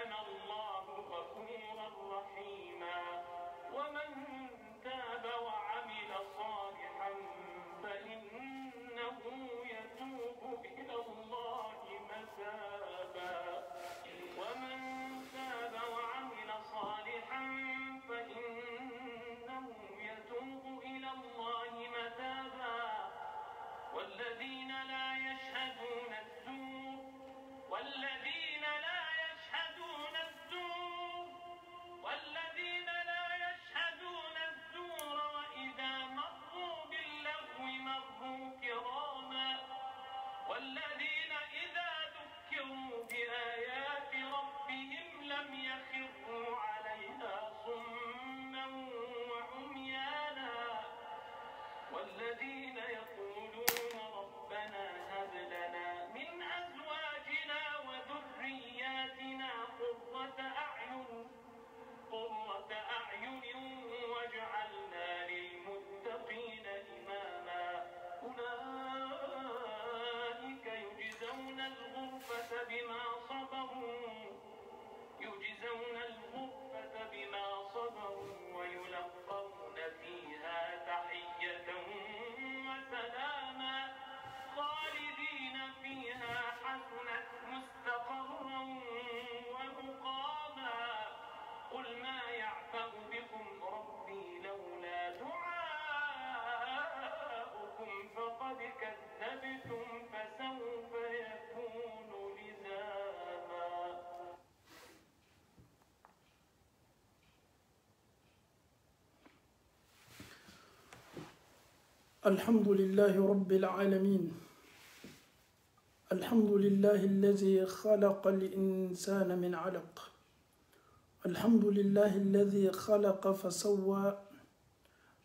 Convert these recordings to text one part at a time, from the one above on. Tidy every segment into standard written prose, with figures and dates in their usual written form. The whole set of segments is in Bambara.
كان الله غفورا رحيما ومن تاب وعمل صالحا فإنه يتوب إلى الله متابا ومن تاب وعمل صالحا فإنه يتوب إلى الله متابا والذين لا يشهدون الزور والذين لا يشهدون الزور وإذا مروا باللغو مروا كراما والذين إذا ذكروا بآيات ربهم لم يخروا عليها صما وعميانا والذين يقولون ربنا هب لنا من أزواجنا وذرياتنا قرة أعين واجعلنا للمتقين إماما أولئك يجزون الغرفة بما صبروا ويلقون فيها تحية وسلاما خالدين فيها حسنت مستقرا ومقاما قل ما يعبأ بكم ربي لولا دعاؤكم فقد كذبتم فسوف يكون لزاما. الحمد لله رب العالمين. الحمد لله الذي خلق الإنسان من علق. الحمد لله الذي خلق فسوى.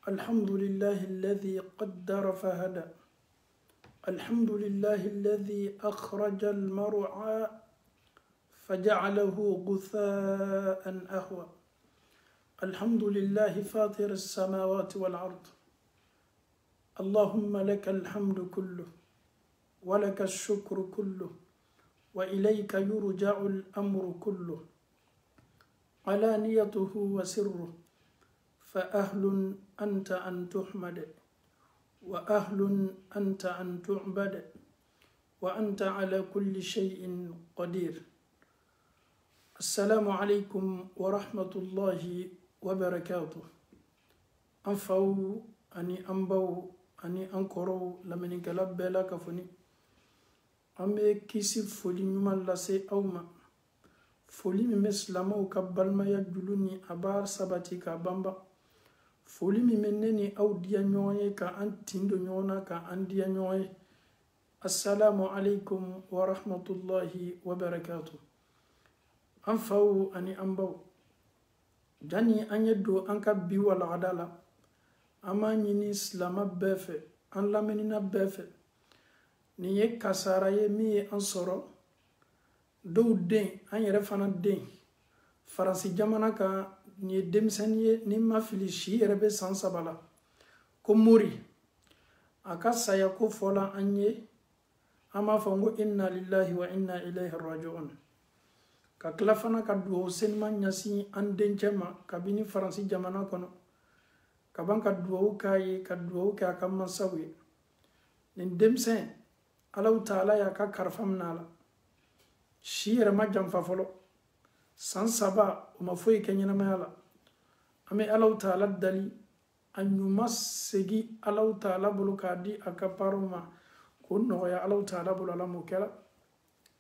الحمد لله الذي قدر فهدى. الحمد لله الذي أخرج المرعى فجعله غثاء أهوى. الحمد لله فاطر السماوات والأرض. اللهم لك الحمد كله ولك الشكر كله وإليك يرجع الأمر كله علانيته وسره فأهل أنت أن تحمد وأهل أنت أن تعبد وأنت على كل شيء قدير. السلام عليكم ورحمة الله وبركاته. أنفو أني أنبو أني أنكرو لمن قلب بلا كفني أمي كيسي فولي نمان لسي أوما فولي ممسلمو كبالما يجلوني أبار سباتي كبامبا فولي ممنني أو ديا نيوي كأنتيندو نيونا كأنديا نيوي. السلام عليكم ورحمة الله وبركاته. أنفو أني أنبو جاني أن يدو أنك بيو العدالة أما نيني سلام بافي أن لمننا بافي نيه كسارة مي أنصرو دو دين أن يرفنا دين فرنسي جمانا كا نيه دمسانيه نما فيليشي يربي سانسابالا كموري أكا سايكو فولا أنيه أما فنغو إنا لله وإنا إليه الراجعون كاكلافنا كدو سنما نياسي أن دين جما كابيني فرنسي جمانا كنو kaban ka duwawu kayi ka duwawu ka kan masawi nin demsen alau taala ya ka karfam nala shira majam fa folo san saba uma foi kenyana mala ame alau taala dali anyuma segi alau taala bulu kadi akaparuma kunno ya alau taala bulu ala mukela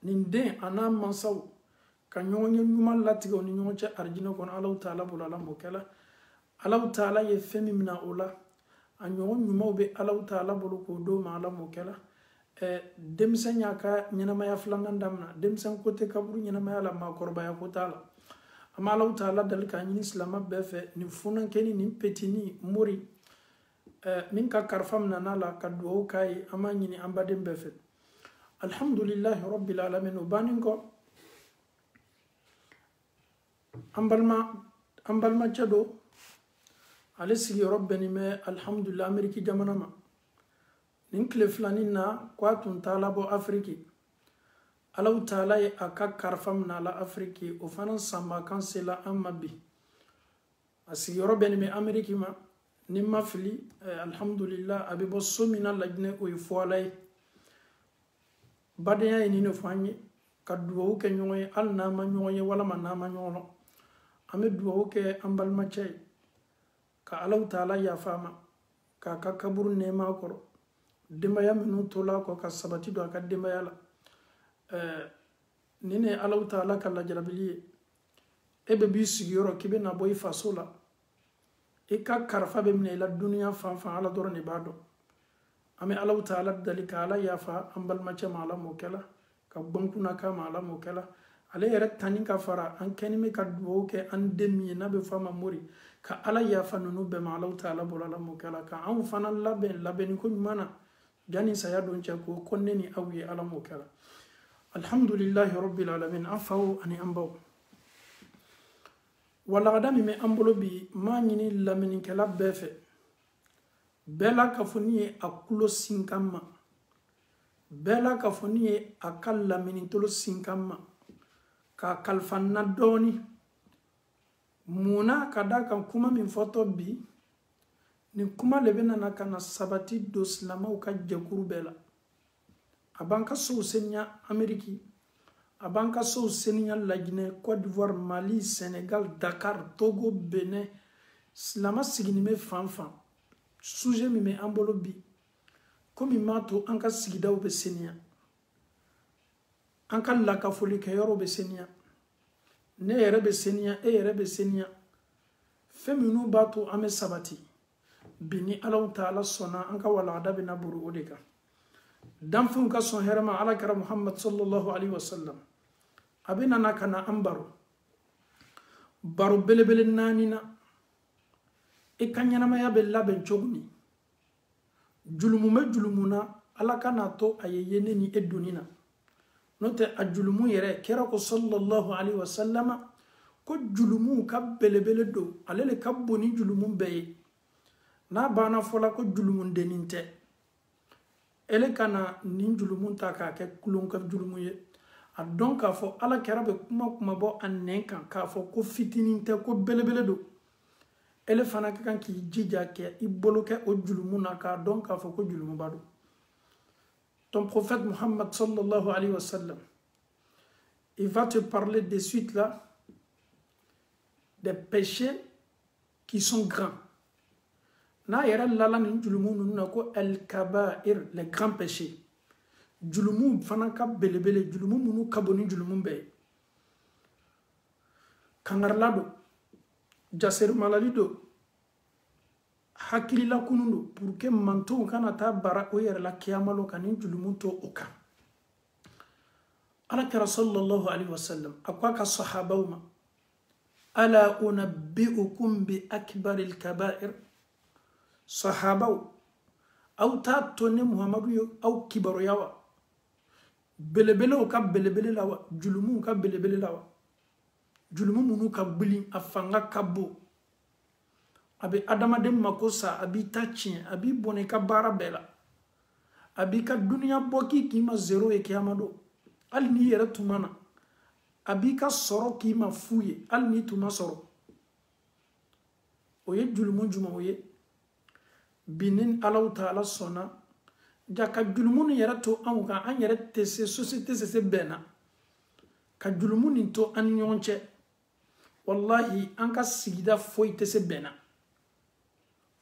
nin de anam masaw kan nyonyo nyuma latigo ni nyonche arjino kon alau taala bulu ala mukela alaw taala ye femi mina ola anyon nyumo be alaw taala bolu ko do ma ala mokela demsen yaka nyina maya flangan damna demsen kote kaburu nyina maya la ma korba ya ko taala ama alaw taala dal ka nyini islama befe ni funan keni ni petini muri min ka karfam nala ka do kai ama nyini ambadem befe. Alhamdulillah rabbil alamin ubaningo ambalma chado alisi rabbani me alhamdulillah ameriki jamana ma ninkle flanina kwa tun talabo afriki Alahu Ta'ala ye a ka karifa mina la Afiriki o fana sanba kan sela an ma bi a sigiyɔrɔ bɛnnen bɛ Ameriki ma ni ma fili alhamdulillah a bɛ bɔ so min na Laginɛ o ye Fɔala ye badenya ye nin de fɔ an ye ka dugawu kɛ ɲɔgɔn ye hali n'an ma ɲɔgɔn ye walama n'an ma ɲɔgɔn dɔn an bɛ dugawu kɛ an balimacɛ ye ka Alahu Ta'ala yafa ma k'a ka kaburu nɛɛma kɔrɔ denbaya minnu tola kɔ ka sabati don a ka denbaya la nin de ye Alahu Ta'ala ka lajarabili ye e bɛ b'i sigiyɔrɔ k'i bɛ na bɔ i faso la i ka karifa bɛ minɛ i la duniya fan fan Ala dɔrɔn de b'a dɔn an bɛ Alahu Ta'ala dali ka Ala yafa an balimacɛ ma Ala m'o kɛla ka gbɔnkunna k'a ma Ala m'o kɛla ale yɛrɛ tani ka fara an kɛni bɛ ka dugawu kɛ an den min ye n'a bɛ fɔ a ma Mori ka Ala yafa ninnu bɛɛ ma Alahu Ta'ala bolo Ala m'o kɛla ka anw fana labɛn labɛnni ko ɲuman na yanni saya don cɛ k'o ko ne ni aw ye Ala m'o kɛla alhamdulillahi rabbil alamin an faw ani an baw walagada min bɛ an bolo bi m'a ɲini lamɛnnikɛla bɛɛ fɛ bɛɛ la ka fɔ ni ye a tulo sinkan ma bɛɛ la ka fɔ ni ye a ka lamɛnnitolo sinkan ma k'a kalifa n na dɔɔni munna ka da kan kuma min fɔtɔ bi nin kuma de bɛ nana ka na sabati don silamɛw ka jɛkuru bɛɛ la a b'an ka sow seniya Ameriki a b'an ka sow seniya Laginɛ Côte d'Ivoire Mali Sénégal Dakar Togo Benin silamɛ siginin bɛ fan fan sujet min bɛ an bolo bi komi m'a to an ka sigidaw bɛ seniya an ka lakafolikɛyɔrɔw bɛ seniya ne yɛrɛ bɛ seniya e yɛrɛ bɛ seniya fɛn minnu b'a to an bɛ sabati bi ni Alahu Ta'ala sɔnna an ka walagada bɛ na buru o de kan danfɛnw ka sɔn hɛrɛ ma Alakira Muhammad sallallahu alaihi wasallam a bɛ nana ka na an baro belebele 4 na i ka ɲɛnamaya bɛ labɛn cogo min julumu bɛ julumu na Ala ka n'a to a ye ye ne ni e donni na n'o tɛ a julumu yɛrɛ kira ko sallallahu alaihi wasallam ko julumu ka belebele don ale de ka bon ni julumu bɛɛ ye n'a banna fɔla ko julumu dennin tɛ ele kana nin julumu ta k'a kɛ kulon ka julumu ye a dɔn k'a fɔ Ala kɛra bɛ kuma bɔ a nɛn kan k'a fɔ ko fitinin tɛ ko belebele don ele fana ka kan k'i jija kɛ i bolo kɛ o julumu na k'a dɔn k'a fɔ ko julumuba don ton prophète Muhammad sallallahu alayhi wa sallam il va te parler de suite là des péchés qui sont grands n'a yɛrɛ lala nin julumu ninnu na ko el-kaba'ir les grands péchés julumu fana ka belebele julumu minnu ka bon ni julumu bɛɛ ye kangarila don jaserimalali don hakilila kunu don pour que mantow kana taa bara o yɛrɛ la kiyamalo ka nin julumu to o kan Alakira sallallahu alaihi wasallam a ko a ka sahabaw ma ala unabbi'ukum bi akbaril kaba'ir sahabaw aw t'a to ne Muhammadu ye aw kibaruya wa belebelew ka belebele la wa julumu ka belebele la wa julumu minnu ka gbilin a fanga ka bon a bɛ adamaden mako sa a b'i ta tiɲɛ a b'i bɔnɛ i ka baara bɛɛ la a b'i ka duniya bɔ k'i ma zéro ye kiyama don hali n'i yɛrɛ tuma na a b'i ka sɔrɔ k'i ma fu ye hali n'i tuma sɔrɔ o ye julumu jumɛn o ye bi ni Alahu Ta'ala sɔnna ja ka julumu nin yɛrɛ to anw kan an yɛrɛ tɛ se société tɛ se bɛn na ka julumu nin to an ni ɲɔgɔn cɛ wallahi an ka sigida foyi tɛ se bɛn na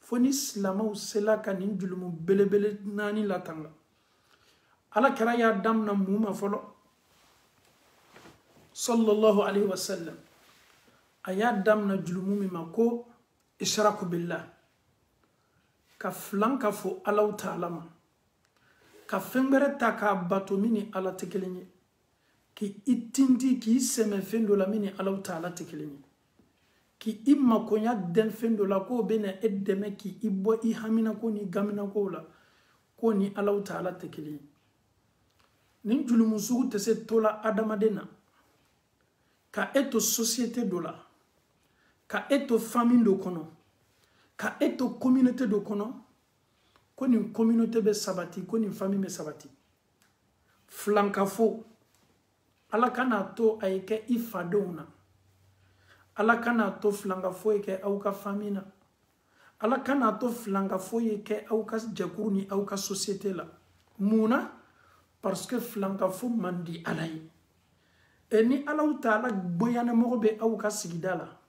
fo ni silamɛw sela ka nin julumu belebele 4 latanga Alakira y'a damina mun ma fɔlɔ sallallahu alaihi wasallam a y'a damina julumu min ma ko ishraku billah ka filan ka fɔ Alahu Ta'ala ma ka fɛn wɛrɛ ta k'a bato min ni Ala tɛ kelen ye k'i tinti k'i sɛmɛ fɛn dɔ la min ni Alahu Ta'ala tɛ kelen ye k'i makoɲa dɛn fɛn dɔ la k'o bɛ na e dɛmɛ k'i bɔ i haminako ni gaminako la k'o ni Alahu Ta'ala tɛ kelen ye nin julumu sugu tɛ se to la adamaden na ka e to société dɔ la ka e to famille dɔ kɔnɔ ka e to communauté dɔ kɔnɔ ko nin communauté bɛ sabati ko nin famille bɛ sabati filankafo ala kana to ayeke ifadona ala kana to flanga foyeke auka famina ala kana to flanga foyeke auka jakuruni auka société la muna parce que flanga fo mandi alay et ni ala taala boyane mogobe auka sigidala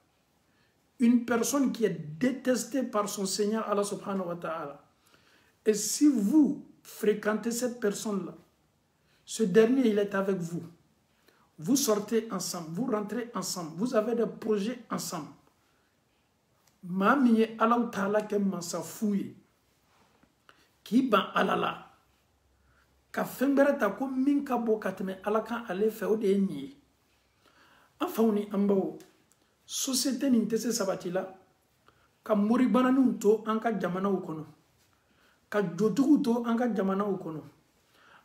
une personne qui est détestée par son Seigneur Allah subhanahu wa ta'ala. Et si vous fréquentez cette personne-là, ce dernier, il est avec vous. Vous sortez ensemble, vous rentrez ensemble, vous avez des projets ensemble. Mami Allah ta'ala ke mansa fouye. Ki ban alala. Ka fembere ta ko min ka bo katme ala kan ale fe o de ni. Afawni ambawo. Société n'intese sabatila ka moribana to anka jamana ukono ka jotugu to anka jamana ukono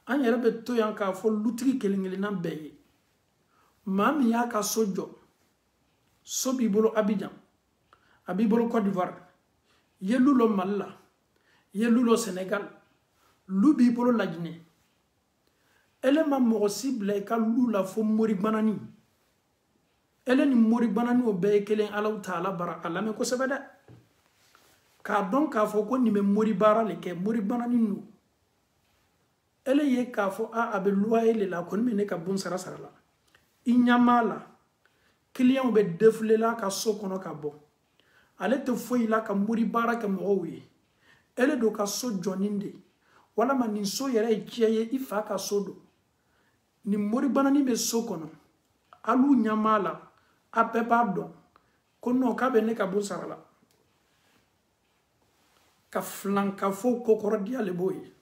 an yɛrɛ bɛ to yan k'a fɔ lutigi kelen-kelenna bɛɛ ye maa min y'a ka so jɔ so b'i bolo Abidjan a b'i bolo Côte d'Ivoire ye lu lɔ Mali la ye lu lɔ Sénégal lu b'i bolo Laginɛ ele ma mɔgɔ si bila i ka lu la fo moribanani ele ni moribanani o bɛɛ ye kelen Ala ta'ala bara a lamɛn kosɛbɛ dɛ k'a dɔn k'a fɔ ko nin bɛ moribara le kɛ moribanani no ele ye k'a fɔ a bɛ loyer le la kɔni bɛ ne ka bon sara sara la i ɲamaa la client bɛ défilé la ka so kɔnɔ ka bɔ ale tɛ foyi la ka moribara kɛ mɔgɔw ye ele do ka so jɔnin de walama nin so yɛrɛ ye tiɲɛ ye i fa ka so do nin moribanani bɛ so kɔnɔ alu ɲamaa la a bɛɛ b'a dɔn ko non k'a bɛ ne ka bon sara la ka filankafo kokɔrɔdiya le b'o ye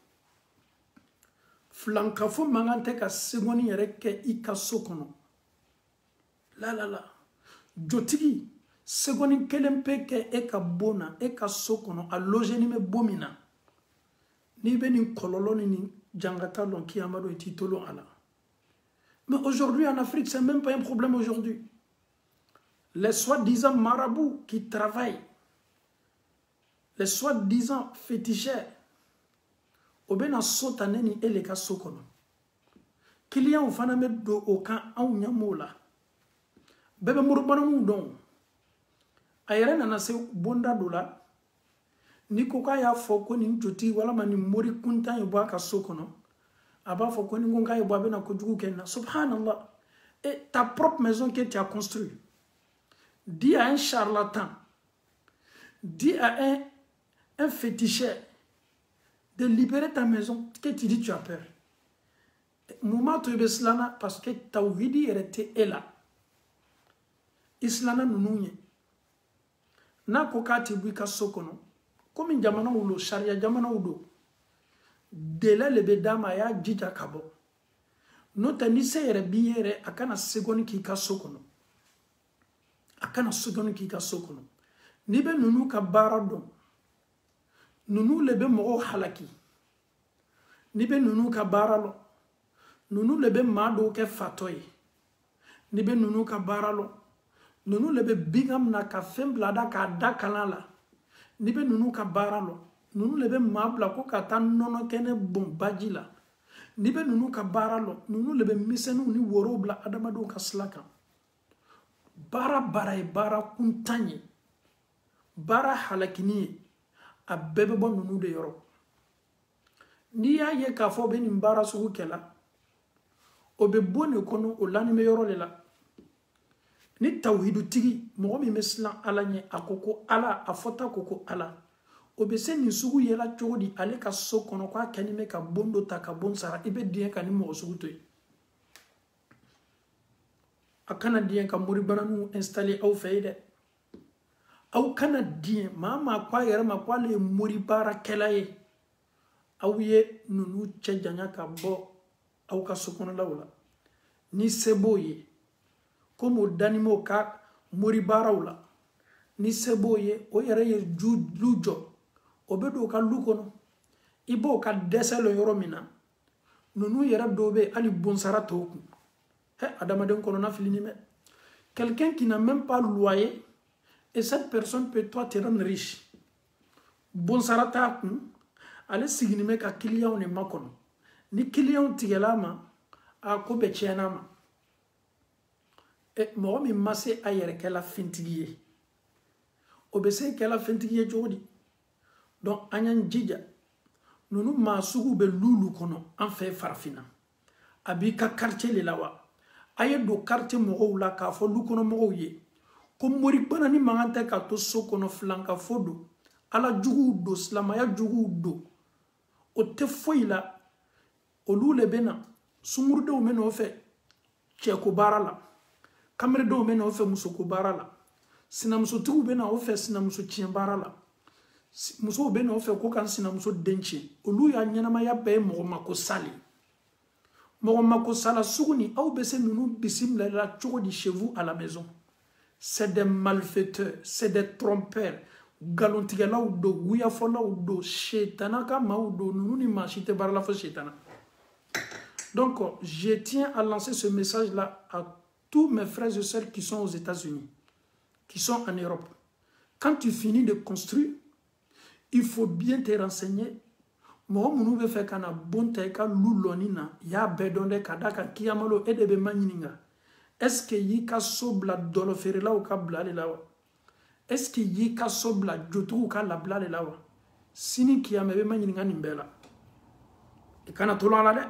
filankafo mankan tɛ ka segoni yɛrɛ kɛ i ka so kɔnɔ la jotigi segoni kelen pe kɛ e ka bon na e ka so kɔnɔ a logeni bɛ bon min na n'i bɛ nin kɔlɔlɔ ni nin jangata dɔn kiyama dɔ i t'i tolon a la mais aujourd'hui en Afrique c'est même pas un problème aujourd'hui les soi-disant marabouts qui travaillent les soi-disant féticheurs o bena sota neni ele ka so kono client fana me do o kan anw ɲamo la bɛɛ bɛ moribanamu dɔn a yɛrɛ nana se bonda do la ni ko k'a y'a fɔ ko nin jotigi walama nin mori kuntan ye bɔ a ka so kɔnɔ a b'a fɔ ko ni ko k'a ye bɔ a bɛna kojugu kɛ na subhanallah et ta propre maison que tu as construit dis à un charlatan dis à un féticheur de libérer ta maison que tu dis tu as peur. Moment tu es slana parce que tawhidi était là. Islana nununye. Na kokati buika sokono. Comme jamana ulo sharia jamana udo. Dela le bedama ya jija kabo. Nota ni seyere biyere akana segoni ki ka sokono. Akana segoni ki ka sokono. Nibe nunu ka barado. Nunu lebe mogo halaki nibe nunu ka baralo nunu lebe mado ke fatoy nibe nunu ka baralo nunu lebe bigam na ka femblada ka dakalala nibe nunu ka baralo nunu lebe mabla ko ka tan nono kene bombaji la nibe nunu ka baralo nunu lebe misenu ni worobla adamado ka slaka bara kuntanye bara halakini a bɛɛ bɛ bɔ ninnu de yɔrɔ n'i y'a ye k'a fɔ bɛ nin baara sugu kɛla o bɛ bɔ nin kɔnɔ o lanimɛ yɔrɔ de la ni tawhidutigi mɔgɔ min bɛ siran ala ɲɛ a ko ko ala a fɔta ko ko ala o bɛ se nin sugu yɛla cogo di ale ka so kɔnɔ k'a kɛlen bɛ ka bon dɔ ta ka bon sara i bɛ diɲɛ ka ni mɔgɔ sugu to yen a kana diɲɛ ka moribananinw installer aw fɛ yen dɛ aw kana diɲɛ maa ko a yɛrɛ ma ko ale ye moribaarakɛla ye aw ye ninnu cɛ janya ka bɔ aw ka sokɔnɔlaw la ni se b'o ye komi o danimo ka moribaaraw la ni se b'o ye o yɛrɛ ye lu jɔ o bɛ don o ka lu kɔnɔ i b'o ka dɛsɛ lɔ yɔrɔ min na ninnu yɛrɛ dɔw bɛ hali bonsara tɔw kun adamaden kɔnɔna filini mɛ quelqu'un qui n'a même pas loyer et cette personne peut toi te rendre riche. Bon sarata kun ale sigini me ka client ne makono. Ni client tigela ma a ko be tiena ma. mɔgɔ min ma se a yɛrɛ kɛla fɛntigi ye o bɛ se kɛla fɛntigi ye cogo di donc an y'an jija ninnu maa sugu bɛ lulu kɔnɔ an fɛ farafinna a b'i ka quartier de la wa a ye don quartier mɔgɔw la k'a fɔ lu kɔnɔ mɔgɔw ye ko moribana ni mankan tɛ ka to so kɔnɔ filankafo don ala juguw don silamaya juguw don o tɛ foyi la olu le bɛ na sungurudenw bɛ nɔfɛ cɛko baara la kamalendenw bɛ nɔfɛ musoko baara la sinamusotigiw bɛ na o fɛ sinamuso tiɲɛ baara la musow bɛ nɔfɛ ko ka sinamuso den tiɲɛ olu y'a ɲɛnamaya bɛɛ ye mɔgɔ mako sali mɔgɔ mako sala sugu ni aw bɛ se ninnu bisimila cogo di chez vous à la maison c'est des malfaiteurs c'est des trompeurs galontigɛlaw don wuyafɔlaw don shetana ka maaw don ninnu ni maa si tɛ baara la fo shetana donc je tiens à lancer ce message là à tous mes frères et sœurs qui sont aux États-Unis qui sont en Europe quand tu finis de construire il faut bien te renseigner mɔgɔ minnu bɛ fɛ ka na bon ta i ka lu lɔni na i y'a bɛɛ dɔn dɛ ka da kan kiyamalo e de bɛ ma ɲininka est-ce que y'i ka so bila dɔlɔ feerelaw ka bila de la wa est-ce que y'i ka so bila jotigiw ka labila de la wa sini kiyama i bɛ ma ɲininka nin bɛɛ la i kana to la dɛ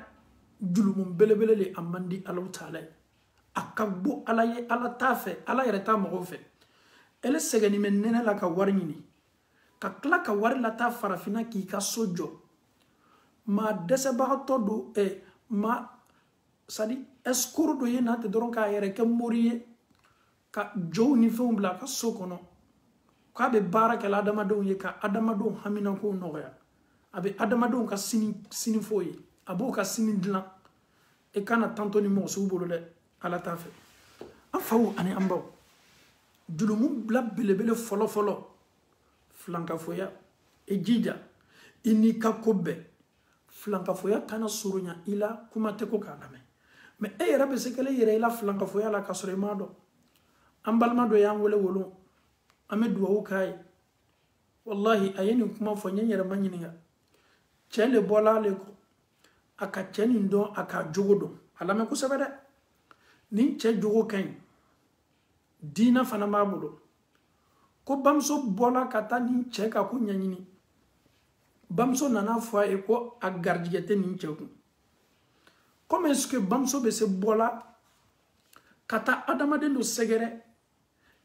julumu belebele le a man di Alahu Taala ye a ka go ala ye ala t'a fɛ ala yɛrɛ t'a mɔgɔw fɛ ele sɛgɛnnen bɛ nɛnɛ la ka wari ɲini ka tila ka wari lata farafinna k'i ka so jɔ maa dɛsɛbagatɔ don maa sadi escroc dɔ ye n'a tɛ dɔrɔn k'a yɛrɛ kɛ mori ye ka jɔw ni fɛnw bila a ka so kɔnɔ k'a bɛ baara kɛ adamadenw ye ka adamadenw haminakow nɔgɔya a bɛ adamadenw ka sini fo ye a b'o ka sini dilan e kana tantɔ ni mɔgɔ sugu bolo dɛ ala t'a fɛ an faw ani an baw julumu bila belebele fɔlɔ filankafoya e jija i n'i ka ko bɛɛ filankafoya kana surunya i la kuma tɛ ko k'a lamɛn mais e yɛrɛ bɛ se k'ale yɛrɛ i la filankafoya la k'a sɔrɔ i m'a dɔn an balima dɔ y'an wele wolon an bɛ duwawu k'a ye wallahi a ye nin kuma fɔ n ye n yɛrɛ ma ɲininka cɛ le bɔla ale kɔ a ka cɛ nin dɔn a ka jogo dɔn a lamɛn kosɛbɛ dɛ nin cɛ jogo ka ɲi diina fana b'a bolo ko bamuso bɔla ka taa nin cɛ ka ko ɲɛɲini bamuso nana fɔ a ye ko a garijɛgɛ tɛ nin cɛ kun comment est-ce que bamuso bɛ se bɔla ka taa adamaden dɔ sɛgɛrɛ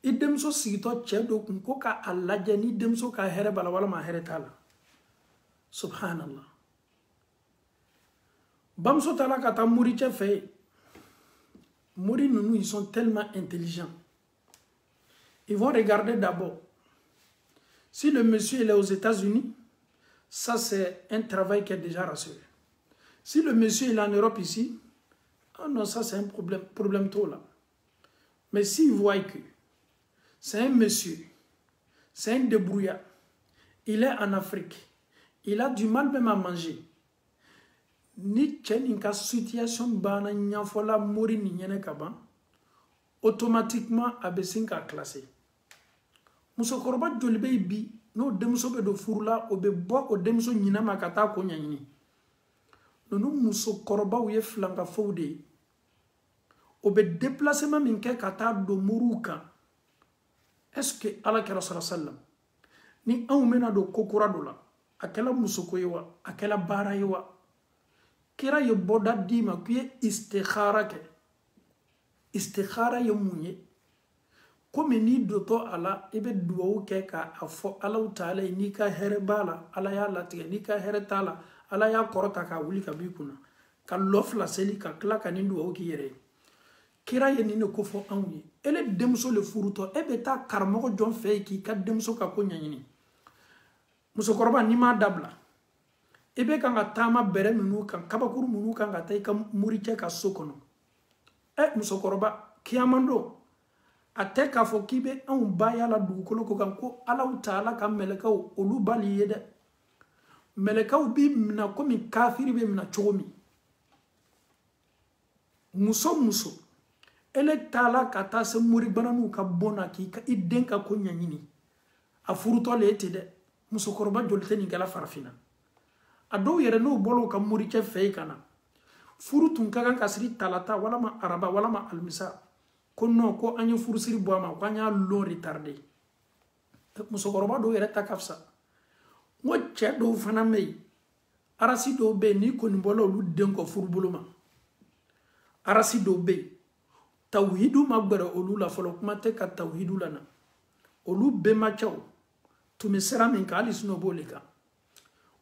i denmuso sigitɔ cɛ dɔ kun ko k'a lajɛ ni denmuso ka hɛrɛ b'a la walima hɛrɛ t'a la subhanallah bamuso taara ka taa moricɛ fɛ yen mori ninnu ils sont tellement intelligents ils vont regarder d'abord si le monsieur il est aux États-Unis ça c'est un travail qui est déjà rassuré si le monsieur il est en Europe ici oh non ça c'est un problème trop là mais s'il voit que c'est un monsieur c'est un débrouillard il est en Afrique il a du mal même à manger ni cɛ nin ka situation banna ɲɛfɔla mori nin ɲɛnɛ ka ban automatiquement a bɛ sin k'a classer musokɔrɔba joli bɛ yen bi n'o denmuso bɛ don furu la o bɛ bɔ o denmuso ɲinɛ ma ka taa ko ɲɛɲini ninnu musokɔrɔbaw ye filankafow de ye o bɛ déplacement min kɛ ka taa don moriw kan est-ce que ala kɛra sallam ni anw bɛna don ko kura dɔ la a kɛla musoko ye wa a kɛla baara ye wa kira ye bɔda d'i ma k'i ye istikhara kɛ istikhara ye mun ye komi n'i dotɔ a la i bɛ duwawu kɛ k'a fɔ Alahu Taala ye n'i ka hɛrɛ b'a la ala y'a latigɛ n'i ka hɛrɛ t'a la ala y'a kɔrɔta k'a wuli ka b'i kunna ka lɔ fila seli ka tila ka nin duwawu k'i yɛrɛ ye kira ye nin de ko fɔ anw ye ele denmuso le furutɔ e bɛ taa karamɔgɔ jɔn fɛ yen k'i ka denmuso ka ko ɲɛɲini musokɔrɔba n'i m'a dabila i bɛ kan ka taama bɛrɛ minnu kan kabakuru minnu kan ka taa i ka moricɛ ka so kɔnɔ musokɔrɔba kiyaman don a tɛ k'a fɔ k'i bɛ anw ba yala dugukolo ko kan ko Alahu Taala ka mɛlɛkɛw olu bali ye dɛ mɛlɛkɛw b'i minɛ komi kafiri bɛ minɛ cogo min muso muso ele taala ka taa se moribananiw ka bɔn na k'i i den ka ko ɲɛɲini a furutɔ le e tɛ dɛ musokɔrɔba joli tɛ nin kɛla farafinna a dɔw yɛrɛ n'o bɔra ka moricɛ fɛ yen ka na furu tun ka kan ka siri talata walama araba walama alimisa ko non ko an ye furusiri bɔ a ma ko an y'a long retardé musokɔrɔba dɔw yɛrɛ ta ka fisa n ko cɛ dɔw fana bɛ yen arasi dɔw bɛ yen n'i kɔni bɔla olu den kɔ furubolo ma arasi dɔw bɛ yen tawhidu ma gbɛrɛ olu la fɔlɔ kuma tɛ ka tawhidu la na olu bɛnbacɛw tun bɛ sira min kan hali sinɔ b'o le kan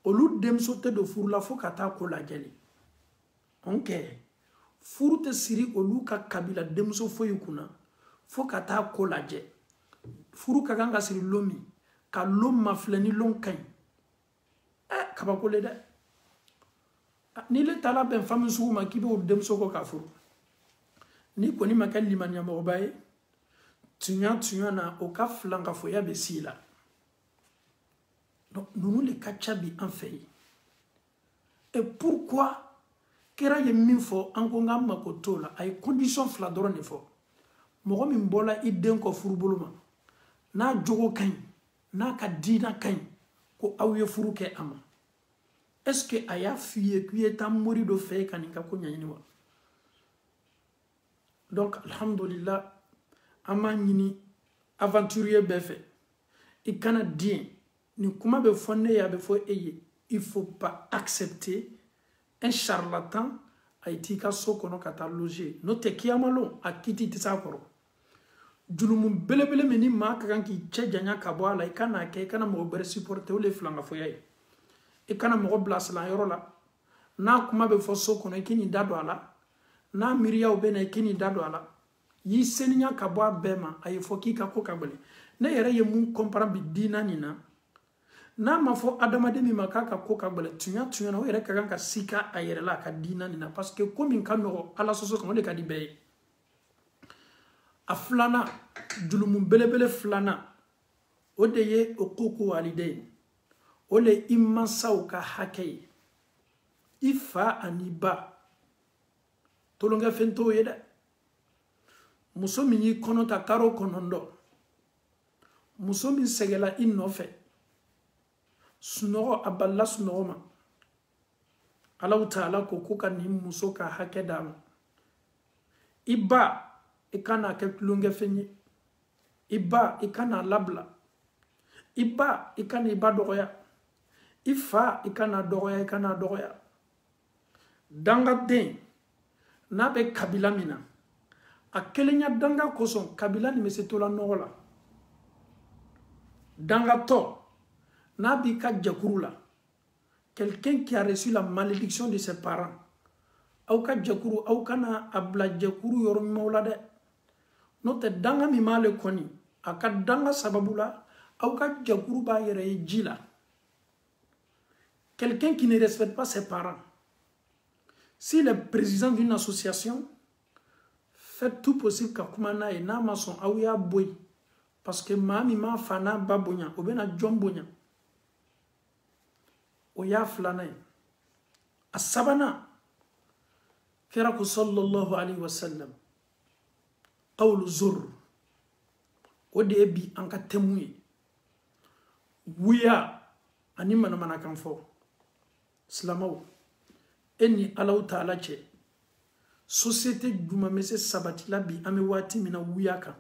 olu denmuso tɛ don furu la fo ka taa ko lajɛli furu tɛ siri olu ka kabila denmuso foyi kunna fo ka taa ko lajɛ furu ka kan ka siri lon min ka lon mafilɛ ni lon ka ɲi kabako le dɛ ni le taala bɛn fami sugu ma k'i bɛ o denmuso kɔ ka furu ni kɔni ma kɛ limaniɲamɔgɔba ye tuɲa na o ka filankafoya bɛ s'i la donc ninnu le ka ca bi an fɛ yen et pourquoi kira ye min fɔ an ko k'an mako t'o la a ye condition fila dɔrɔn de fɔ mɔgɔ min bɔla i den kɔ furubolo ma n'a jogo ka ɲi n'a ka diina ka ɲi ko aw ye furu kɛ a ma est ce que a y'a f'i ye k'i ye taa mori dɔ fɛ ka nin ka ko ɲɛɲini wa donc alhamdulillah an b'a ɲini aventurier bɛɛ fɛ i kana diɲɛ nin kuma bɛ fɔ ne ye a bɛ fɔ e ye il faut pas accepter un charlatan a été ka so kɔnɔ ka taa loger n'o tɛ kiyamalon a kiti tɛ s'a kɔrɔ julumu belebele min ni maa ka kan k'i cɛ janya ka bɔ a la i kana kɛ i kana mɔgɔ wɛrɛ supporter o le ye filankafoya ye i kana mɔgɔ bila silanyɔrɔ la n'a kuma bɛ fɔ so kɔnɔ i k'i n'i da don a la n'a miiriyaw bɛ na i k'i n'i da don a la y'i seniya ka bɔ a bɛɛ ma a ye fɔ k'i ka ko ka gɛlɛn ne yɛrɛ ye mun comprendre bi diina nin na n'a ma fɔ adamaden min ma k'a ka ko ka gɛlɛn tuɲa na o yɛrɛ ka kan ka sika a yɛrɛ la a ka diina nin na parce que ko min ka nɔgɔ ala sɔsɔ kan o de ka di bɛɛ ye a filanan julumu belebele filanan o de ye uququ walidain o le ye i mansaw ka hakɛ ye i fa ani ba tolonkɛfɛn t'o ye dɛ muso min y'i kɔnɔ ta karo 9 muso min sɛgɛla i nɔfɛ sunɔgɔ a balila sunɔgɔ ma Allahu Ta'ala ko ka nin muso ka hakɛ d'a ma i ba i kana kɛ tulonkɛfɛn ye i ba i kana labila i ba i kana i ba dɔgɔya i fa i kana dɔgɔya dangaden n'a bɛ kabila min na a kelenya danga kosɔn kabila nin bɛ se tola nɔgɔ la dangatɔ n'a b'i ka jɛkuru la quelqu'un qui a reçu la malédiction de ses parents aw ka jɛkuru aw kana a bila jɛkuru yɔrɔ ɲumanw la dɛ n'o tɛ danga min b'ale kɔni a ka danga sababu la aw ka jɛkuru b'a yɛrɛ ye ji la quelqu'un qui ne respecte pas ses parents s'il est président d'une association faites tout possible ka kuma n'a ye n'a ma sɔn aw y'a bɔ yen parce que maa min m'a fa n'a ba bonya o bɛna jɔn bonya o y'a filanan ye a sabanan kira ko sallallahu alaihi wasallam qawlu zur o de ye bi an ka tɛmu ye wuya ani manamanakan fɔ silamaw e ni Allahu Ta'ala cɛ société juma bɛ se sabatila bi an bɛ waati min na wuya kan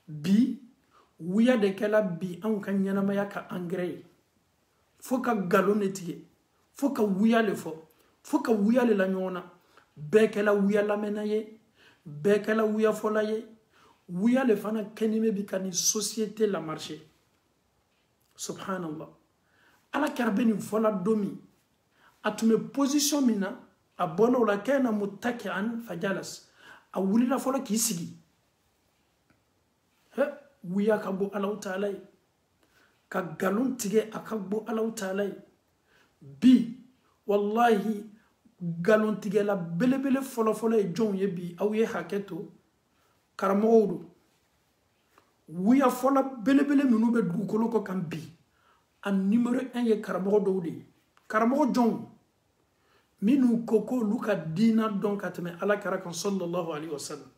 bi wuya de kɛla bi anw ka ɲɛnamaya ka engrais ye fo ka galon de tigɛ fo ka wuya le fɔ fo ka wuya le la ɲɔgɔn na bɛɛ kɛla wuya lamɛnna ye bɛɛ kɛla wuya fɔla ye wuya le fana kɛnimɛ bi ka ni société la marché subhanallah ala kɛra bɛ nin fɔla don min a tun bɛ position min na a bɔla o la kana muttaki'an fajalas a wulila fɔlɔ k'i sigi wuya ka bɔ Allahu Ta'ala ye ka galon tigɛ a ka bɔ Allahu Ta'ala ye bi wallahi galon tigɛla belebele fɔlɔfɔlɔ ye jɔnw ye bi aw ye hakɛ to karamɔgɔw do wuya fɔlɔ belebele minnu bɛ dugukolo kɔ kan bi a numéro 1 ye karamɔgɔ dɔw de ye karamɔgɔ jɔnw minnu ko k'olu ka diina dɔn ka tɛmɛ ala kira kan sallallahu alaihi wasallam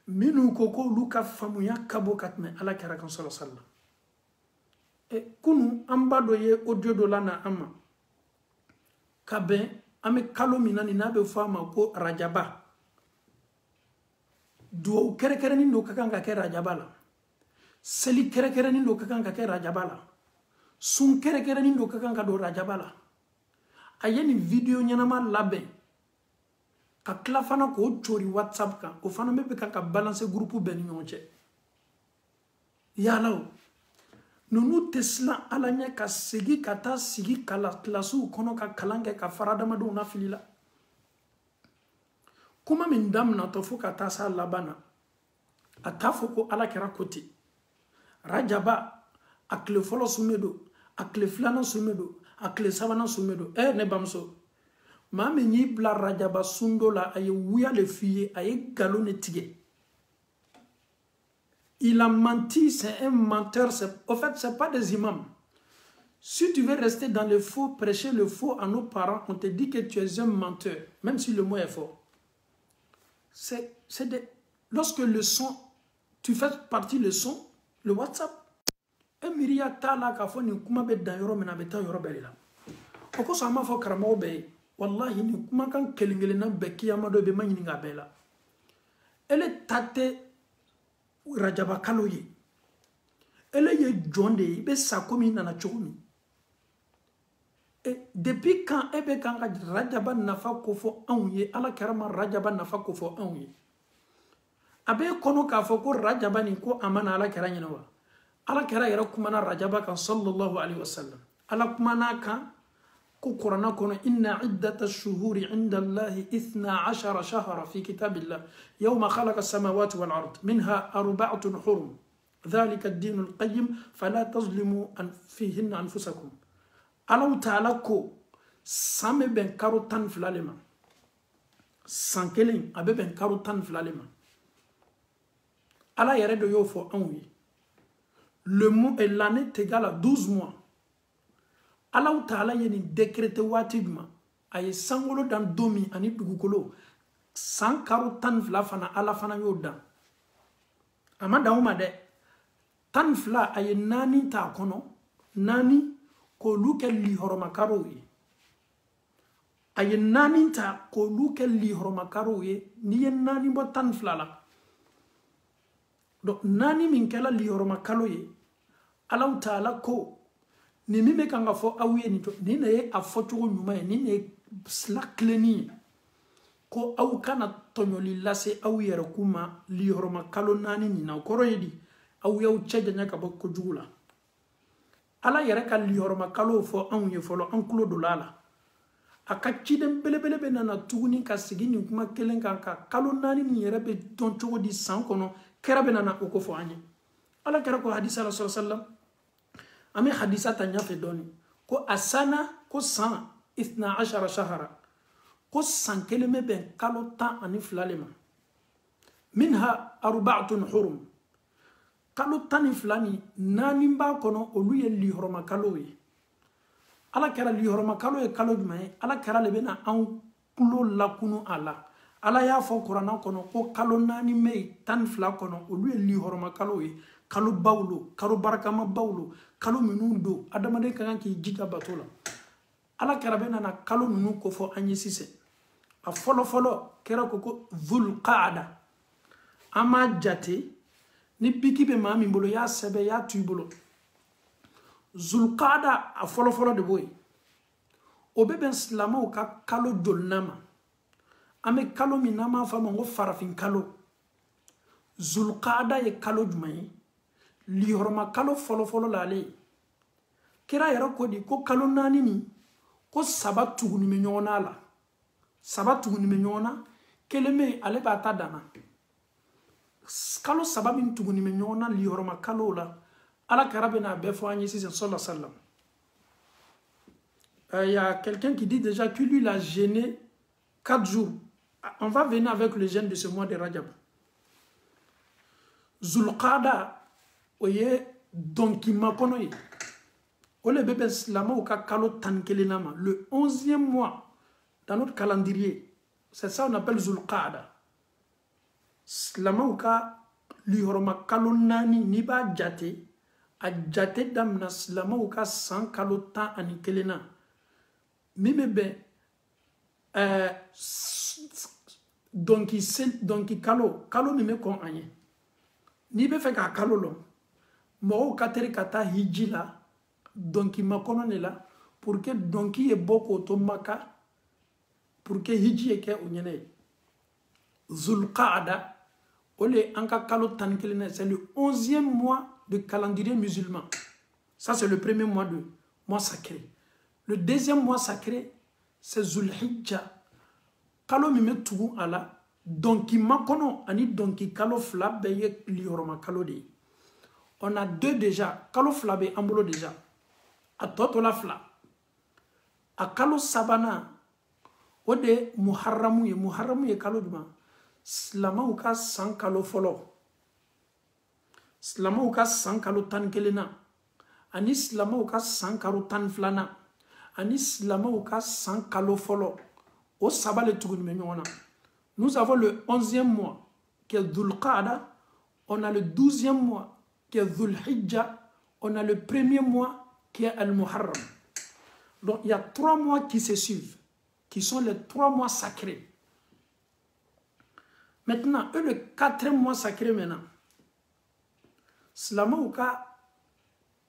minnu ko k'olu ka faamuya ka bɔ ka tɛmɛ ala kira kan sallallahu alaihi wasallam kunu an ba dɔ ye audio dɔ la na an ma ka bɛn an bɛ kalo min na nin n'a bɛ fɔ a ma ko rajaba duwawu kɛrɛkɛrɛnin do ka kan ka kɛ rajaba la seli kɛrɛkɛrɛnin do ka kan ka kɛ rajaba la sun kɛrɛkɛrɛnin do ka kan ka don rajaba la a ye nin video ɲɛnama labɛn ka tila fana k'o cori WhatsApp kan o fana bɛ kan ka balance groupe bɛɛ ni ɲɔgɔn cɛ yala o ninnu tɛ siran ala ɲɛ ka segin ka taa sigi kilasiw kɔnɔ ka kalan kɛ ka fara adamadenw na fili la kuma min daminatɔ fo ka taa s'a laban na a t'a fɔ ko ala kɛra ko ten rajaba a tile fɔlɔ sunbe don a tile filanan sunbe don a tile sabanan sunbe don ne bamuso maa min y'i bila rajaba sundo la a ye wuya de f'i ye a ye nkalon de tigɛ il a menti, c'est un menteur. En fait, ce n'est pas des imams. Si tu veux rester dans le faux, prêcher le faux à nos parents, on te dit que tu es un menteur, même si le mot est fort. Lorsque le son, tu fais partie le son, le WhatsApp, et Myria Tala Kafoni Kumabe Dayoro Menabeta Yorobella. Oko sama fo karamo be, wallahi ni kumakan kelingelena beki amado be maninga bela. Elle tate rajaba kalo ye ele ye jonde be sakomi nana chomi et depuis quand ebe kan rajaba nafa ko fo anye ala karama rajaba nafa ko fo anye abe kono ka fo ko rajaba ni ko amana ala karanya wa ala kara yara kumana rajaba kan sallallahu alaihi wasallam ala kumana kan ko qur'ana kono inna iddata ash-shuhuri 'inda allahi 12 shahra fi kitabillah yawma khalaqa as-samawati wal ard minha arba'atun hurum dhalika ad-din al-qayyim fala tazlimu fihinna anfusakum Allah ta'ala ko same ben karutan flalema sankelen abe ben karutan flalema ala yare do yo fo anwi le mois et l'année est égale à 12 mois. Allah Ta'ala yeni décrété watibma ay sangolo dan domi ani dugukolo sankaru tan fla fana ala fana yoda amada uma de tan fla ay nani ta kono nani ko luke li horoma karo yi ay nani ta ko luke li horoma karo yi ni nani bo tan fla la do nani min kala li horoma kalo yi Allah Ta'ala ko ni mime kanga fo awiye ni to ni ne a fotugo nyuma ni ne slakleni ko aw kana tonyoli lase awiyere kuma li horoma kalo nani ni na koro yedi aw yaw ceja nyaka bokko jugula ala yere ka li horoma kalo fo anwe folo an kulo dolala aka ciden belebele be nana tuguni ka sigini kuma kelen kan ka kalo nani ni yere be don togo di san kono kera be nana ko fo anye ala kera ko hadisa sallallahu alaihi wasallam ami hadisa tanya fe doni ko asana ko 112 shahara ko san keleme ben kalo ta ani flalema minha arba'atun hurum kalo tani flani nani mba kono olu ye li horoma kalo ye ala kera li horoma kalo ye kalo jumaye ala kera le bena an kulo lakunu ala ya fo qur'ana kono ko kalo nani me tan fla kono olu ye li horoma kalo ye kalo bawlo kalo barakama bawlo kalo minundo adamade kan ki jika batola ala karabe na kalo minu ko fo anyi sise a folo kera ko dhul qaada ama jate ni bikibe mami bolo ya sebe ya tubolo dhul qaada a folo de boy o bebe islamo ka kalo dolnama ame kalo minama fama ngo farafin kalo dhul qaada ye kalo jumai li horma kalo folo lale kira yara ko di ko kalo nani ni ko sabatu ni me nyona la sabatu ni me nyona keleme ale ba ta dana kalo sababu tuguni me nyona li horma kalo la ala karabena be fo anyi sisi sallallahu alaihi wasallam y a quelqu'un qui dit déjà que lui l'a gêné 4 jours. On va venir avec le jeûne de ce mois de Rajab. Zulqada oye donc makonoy ole bebe slama ou ka kalo tankelenama le 11e mois dans notre calendrier. C'est ça on appelle Zulqada. Slama ou ka li horoma kalo nani ni ba jate a jate damna slama ou ka 100 kalo tan ani kelena mime be donc kalo mi me kon anye ni be fe ka kalo lo mo ka teri kata hiji la donc makono ne la pour que donc ye boko to maka pour que hiji e ke unyene Zulqaada ole anka kalo tankilene c'est le 11e mois de calendrier musulman. Ça c'est le premier mois sacré. Le deuxième mois sacré c'est Zulhijja. Kalo mime tugu ala donki makono ani donki kalo fla beye lioroma kalo de. On a deux déjà, kalo fla be ambolo déjà. A toto la fla. A kalo sabana ode muharramu ye kalo duma. Silamaw ka san kalo fɔlɔ silamaw ka san kalo 11 ani silamaw ka san kalo 12 ani silamaw ka san kalo fɔlɔ o saba le tuguni bɛ ɲɔgɔn na. Nous avons le 11e mois qui est Dhul-Qa'da, on a le 12e mois qui est Dhul-Hijja, on a le premier mois qui est Al-Muharram. Donc il y a 3 mois qui se suivent, qui sont les 3 mois sacrés. Maintenant, le 4e mois sacré maintenant. Silamaw ka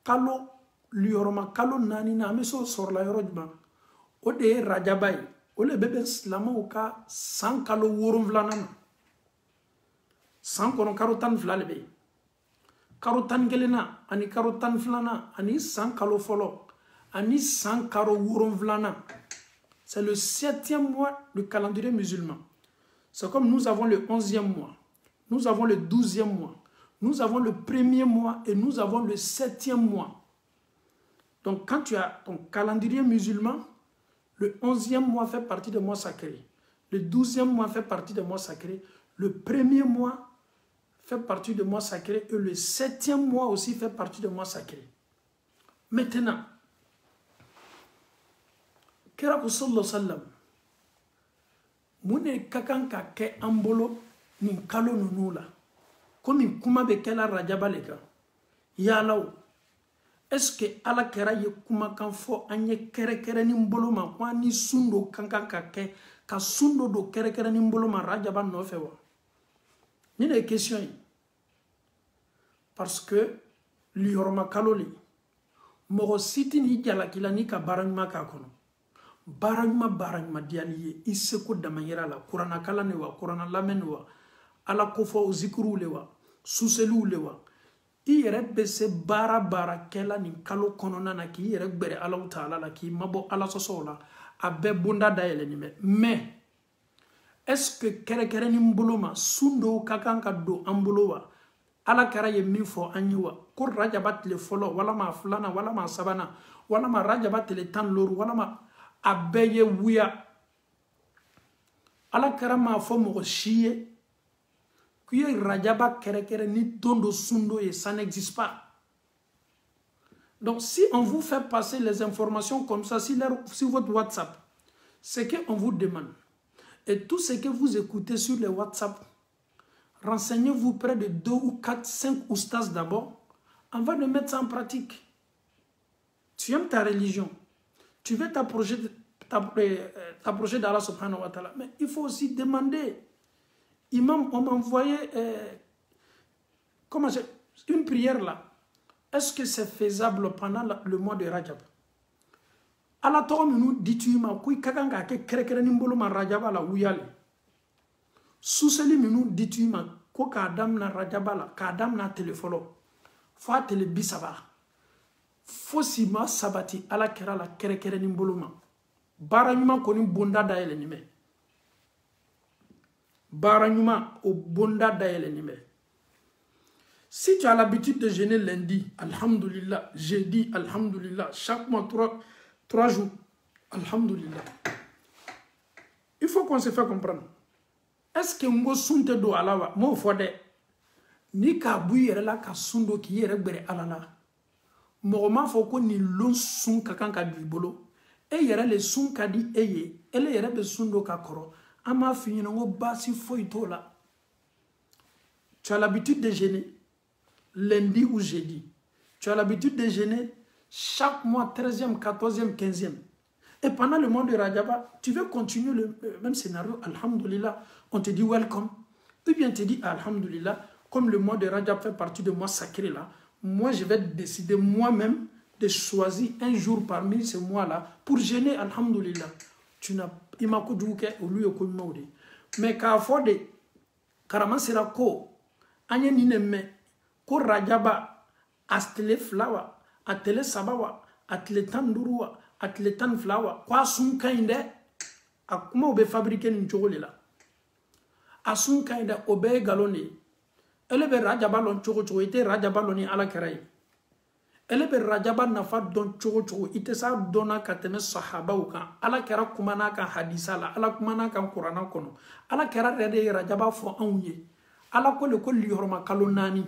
kalo lioroma kalo nani na meso sur la yorojba. O de Rajabay. O le bebe silamaw ka san kalo worumvlana. San kono karo tan flale be. Karo tan gelena ani karo tan flana ani san kalo folo ani san karo worumvlana. C'est le 7e mois du calendrier musulman. C'est comme nous avons le 11e mois, nous avons le 12e mois, nous avons le 1er mois et nous avons le 7e mois. Donc quand tu as ton calendrier musulman, le 11e mois fait partie des mois sacrés, le 12e mois fait partie des mois sacrés, le 1er mois fait partie des mois sacrés et le 7e mois aussi fait partie des mois sacrés. Maintenant, Kirakou sallallahu alayhi wa sallam, mune kakan ka ke ambolo ni kalo nunula komi kuma be kela Rajaba le kan yalaw est-ce que ala kera ye kuma kan fo anye kere ni mbolo ma kwa ni sundo kankan ka ke ka sundo do kere ni mbolo ma Rajaba no fe wa ni les questions parce que liorma kalo li mo siti ni jala kila ni ka barangma ka kono barangma dialiye iseko damayera la Qur'ana kala ne wa Qur'ana lamen wa ala kofo zikru le wa suselu le wa i yere be se bara kela ni kalo konona na ki yere gbere ala taala la ki mabo ala soso la abe bunda dayele ni mais est-ce que kere ni mboloma sundo kakanka do ambolowa ala kara ye min fo anyiwa ko Rajabat le folo wala ma fulana wala ma sabana wala ma Rajabat le tan loru wala ma abeye wuya ala karama fo mo chier qui Rajaba kere ni dondo sundo et ça n'existe pas. Donc si on vous fait passer les informations comme ça sur votre WhatsApp, c'est qu'on vous demande et tout ce que vous écoutez sur le WhatsApp, renseignez-vous près de 2 ou 4, 5 oustas d'abord avant de mettre ça en pratique. Tu aimes ta religion, tu veux t'approcher d'Allah subhanahu wa ta'ala. Mais il faut aussi demander. Imam, on m'a envoyé une prière là. Est-ce que c'est faisable pendant le mois de Rajab? Allah ta'ala nous dit tu m'as kui kakanga ke kere nimbolo ma Rajab la uyale. Suseli nous dit tu m'as ko kadam na Rajab la kadam na téléphone. Fa tele bisaba. Fosima sabati ala kera la kere nimbolo ma. Baranyuma koni bonda daele nime. Baranyuma au bonda daele nime. Si tu as l'habitude de jeûner lundi, alhamdulillah, jeudi, alhamdulillah, chaque mois 3 jours, alhamdulillah. Il faut qu'on se fasse comprendre. Est-ce que ngo sunte do alawa mo fode ni ka buyere la ka sundo ki yere gbere alala. Mo ma fo ko ni lon sun ka kan ka bibolo. E yere le sun ka di eye, ele yere be sundo ka koro. Ama finina ngo basi foito la. Tu as l'habitude de jeûner lundi ou jeudi. Tu as l'habitude de jeûner chaque mois 13e, 14e, 15e. Et pendant le mois de Rajaba, tu veux continuer le même scénario, alhamdulillah, on te dit welcome. Ou bien on te dit alhamdulillah, comme le mois de Rajab fait partie de mois sacré là, moi je vais décider moi-même de choisir un jour parmi ces mois-là pour jeûner, alhamdulillah. Tu n'as pas de mais quand il de karama sera ko anye nime ko Rajaba astele flawa atele sabawa atele tanduruwa atele tan flawa kwa sun kainde akuma obe fabriquer ni chogole la asun kainde obe galone ele be Rajaba lon chogo chogo ite Rajaba loni ala kerai ele be Rajaba nafa don chogo chogo ite sa dona kateme sahaba uka ala kera kumana ka hadisa la ala kumana ka qur'ana kono ala kera rede Rajaba fo anye ala ko le ko li horma kalonani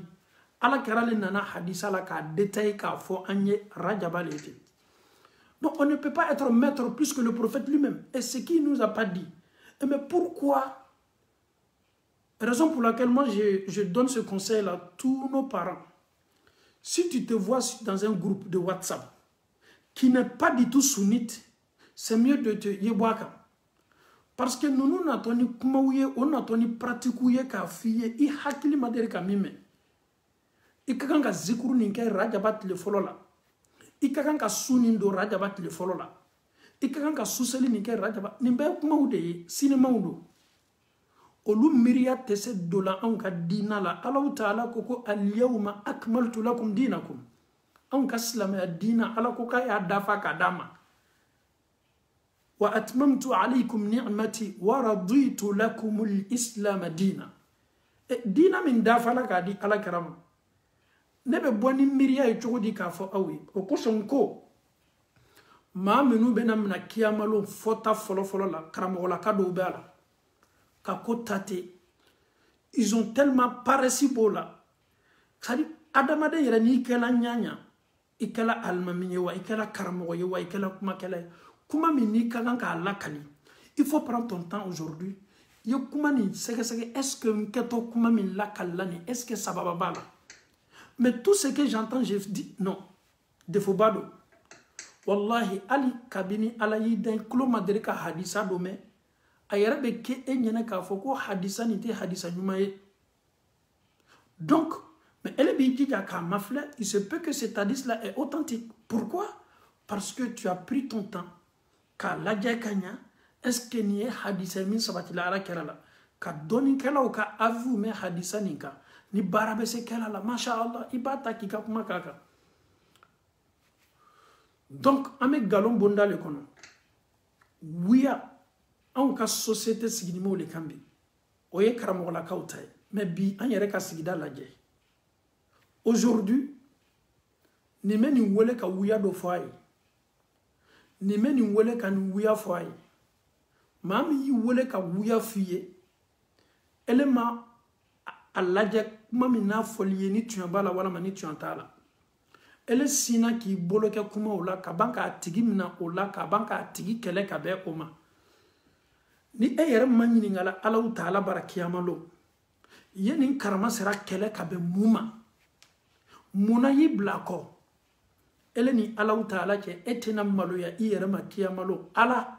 ala kera le nana hadisa la ka détail ka fo anye Rajaba lete. Donc on ne peut pas être maître plus que le prophète lui-même. Et ce qu'il nous a pas dit. Et mais pourquoi? Raison pour laquelle moi je donne ce conseil à tous nos parents. Si tu te vois dans un groupe de WhatsApp qui n'est pas du tout sunnite, c'est mieux de te yebwaka. Parce que nous n'avons pas pratiqué ka fiye i hakili madere ka mime. I kakanga zikuru ninke Rajabat le folola. I kakanga sunindo Rajabat le folola. I kakanga suseli ninke Rajabat nimbe kuma ude sinema udo. Olu miriya tese dola anka dina la Allah Ta'ala koko al-yawma akmaltu lakum dinakum. Anka silama dina ala koka ya dafa kadama. Wa atmamtu alaykum ni'mati wa raditu lakum al-islam dina. Dina min dafa la kadi ala karam. Nebe boni miriya e chogo di ka fo awi. Okosonko ma menu benam na kiyamalo fota folo la karamo la kado bala. Ils ont tellement paressé pour là. C'est-à-dire, Adamade Yerani Kela Nyanya, Ikela Almamiwa, Ikela Karamoyewa, Ikela Kumakela, Kumamini Kalanka Lakali. Il faut prendre ton temps aujourd'hui. Yokumani, est-ce que Mketo Kumamin Lakalani, est-ce que ça va bala? Mais tout ce que j'entends, je dis non. Defobado. Wallahi, Ali Kabini, Alayi, d'un clos Madrika Hadisa Dome. Ayarabe ke enyena ka foko hadisa nite hadisa nyumaye. Donc, mais elle est dit qu'à mafle, il se peut que cet hadith-là est authentique. Pourquoi? Parce que tu as pris ton temps. Ka ladja kanya, est-ce que ni hadisa min sabatila ala kerala? Ka doni kela ou ka avu me hadisa nika. Ni barabe se kela la, masha'Allah, ibata kika kuma kaka. Donc, ame galon bonda le kono. Ouya. En cas société sigimo le kambi oye karamo la kautay mais bi an yere ka sigida la je aujourd'hui ni meni wole ka wuya do foy ni meni wole ka wuya foy mami yi wole ka wuya fiye elema alaje mami na folie ni tu bala wala mani tu antala ele sina ki boloke kuma ola ka banka tigi mina ola ka banka tigi kele ka be oma. Ni eyere manyini ngala Allah Ta'ala barakiyamalo yenin karama sera kele kabe muma muna yi blako ele ni Allah Ta'ala ke etena malo ya iyere makiyamalo ala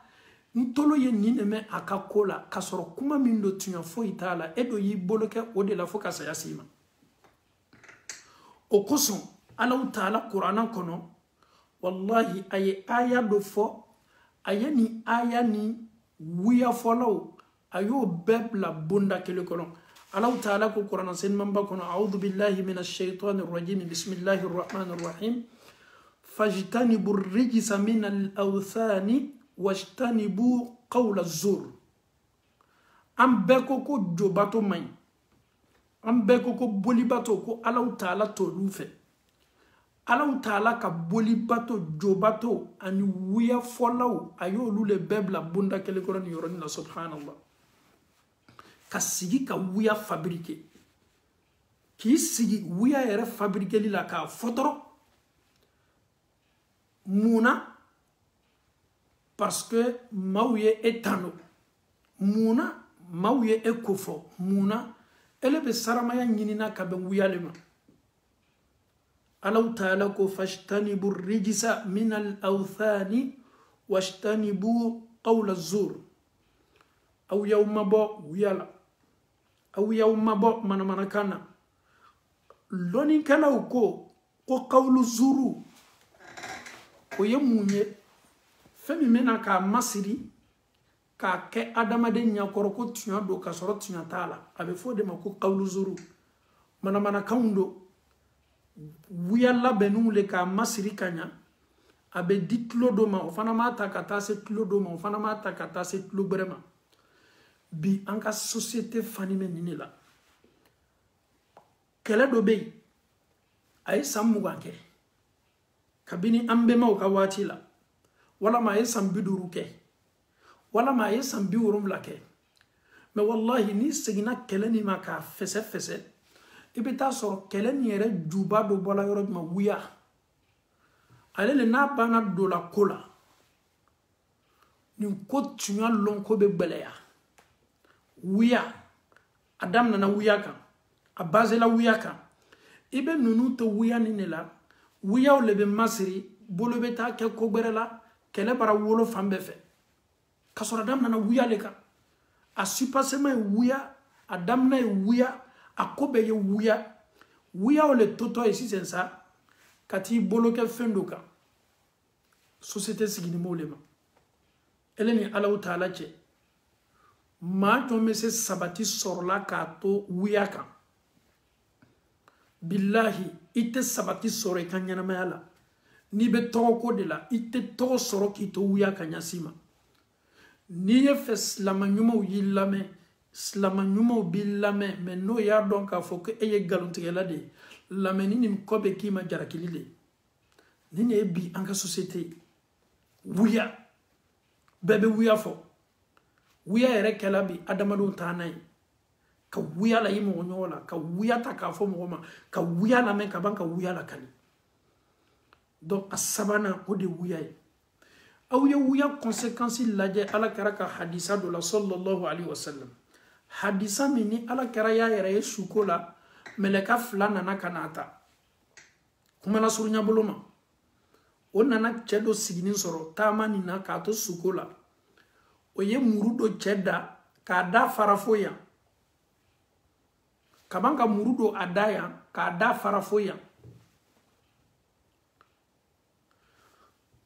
ntolo ye ni neme akakola kasoro kuma mindo tunya fo itala edo yi boloke ode la fo kasa yasima okoson Allah Ta'ala Qur'ana kono wallahi aye aya do fo aye ni aya ni wuya follow ayo bebla bunda kele kolon Allah Ta'ala ko Qur'an sen mamba kono a'udhu billahi minash shaitanir rajim bismillahir rahmanir rahim fajtanibu ar-rijsa min al-awthani wajtanibu qawla az-zur am beko ko jobato may am beko ko bolibato ko Allah Ta'ala to lufe Allah Ta'ala ka bolibato jobato ani wuya follow ayo lule bebla bunda kele koron yoroni la subhanallah ka sigi ka wuya fabriquer ki sigi wuya yere fabriquer li la ka fotoro muna parce que mawye etano muna mawye ekofo muna ele be saramaya nyinina ka be wuya lema Allah Ta'ala ko fashtanibu rijsa min al-awthani واجتنبوا قول الزور أو يوم بو ويالا أو يوم بو من كان لوني كلاو كو قول الزور ويموني فمي منا كا مسيري كا كي أدام دي نياكورو كو تنيا دو كسورو تنيا تالا أبي فو دي مكو قول الزور من كاوندو ويالا بنو لكا مسيري كانيا abe di kilo do ma o fana ma ta ka taa se kilo do ma o fana ma ta ka taa se kilo bɛrɛ ma bi an ka société fani bɛ nin de la kɛlɛ dɔ bɛ yen a ye san 20 kɛ kabini an bɛnbaw ka waati la walama a ye san 50 kɛ walama a ye san 70 kɛ mɛ wallahi ni seginna kɛlɛ nin ma k'a fɛsɛ i bɛ taa sɔrɔ kɛlɛ nin yɛrɛ juba dɔ bɔla yɔrɔ jumɛn wuya ale le n'a banna do la ko la nin ko tunya lɔn ko bɛ gbɛlɛya wuya a daminɛna wuya kan a basela wuya kan i bɛ ninnu to wuya nin de la wuyaw le bɛ masiri bolo bɛ taa kɛ ko gbɛrɛ la kɛlɛ bara wolo fan bɛɛ fɛ ka sɔrɔ a daminɛna wuya le kan a supasema ye wuya a daminɛ ye wuya a ko bɛɛ ye wuya wuyaw le totɔ ye sisan sa ka t'i bolo kɛ fɛn dɔ kan société sigini mo le ma ele ni Allahu Taala cɛ maa jɔn bɛ se sabati sɔrɔla k'a to wuya kan billahi i tɛ sabati sɔrɔ i ka ɲɛnamaya la n'i bɛ tɔgɔ ko de la i tɛ tɔgɔ sɔrɔ k'i to wuya ka ɲɛsin ma n'i ye fɛ silama ɲumanw y'i lamɛn silama ɲumanw b'i lamɛn mɛ n'o y'a dɔn k'a fɔ ko e ye nkalontigɛla de ye lamɛnni nin kɔ bɛ k'i ma jarakili de nin de ye bi an ka société wuya bɛɛ bɛ wuya fɔ wuya yɛrɛ kɛla bi adamadenw taa n'a ye ka wuya la i mɔgɔ ɲɔgɔn la ka wuya ta k'a fɔ mɔgɔ ma ka wuya lamɛn ka ban ka wuya lakali donc a sabanan o de wuya ye aw ye wuya conséquence lajɛ ala kɛra ka hadisa dɔ la sallallahu alaihi wasallam hadisa min ni ala kɛra y'a yɛrɛ ye suko la mɛlɛka 2 nana ka n'a ta kumana surunya bolo ma o nana cɛ dɔ siginin sɔrɔ taama nin na k'a to suko la o ye muru dɔ cɛ da k'a da farafo yan ka ban ka muru dɔ a da yan k'a da farafo yan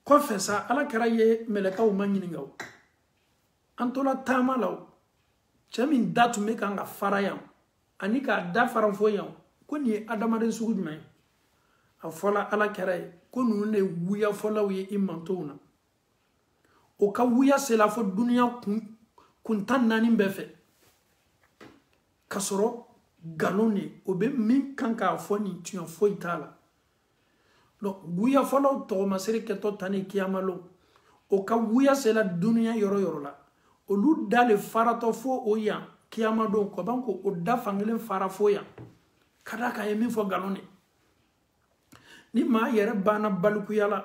kɔfɛ sa ala kɛra ye mɛlɛkaw ma ɲininka o an tola taama la o cɛ min da tun bɛ kan ka fara yan ani k'a da farafo yan ko nin ye adamaden sugu jumɛn ye a fɔla ala kɛra ye ko ninnu de wuya fɔlaw ye i mantow na o ka wuya sela fo duniya kun 14 bɛɛ fɛ ka sɔrɔ nkalon de o bɛ min kan k'a fɔ nin tiɲɛ foyi t'a la donc wuya fɔlaw tɔgɔmasiri kɛtɔ tan ni kiyama lon o ka wuya sela duniya yɔrɔ yɔrɔ la olu da le faratɔ fo o yan kiyama don ko ban ko o da fankelen fara fo yan ka da ka ye min fɔ nkalon de ni maa yɛrɛ banna balikuya la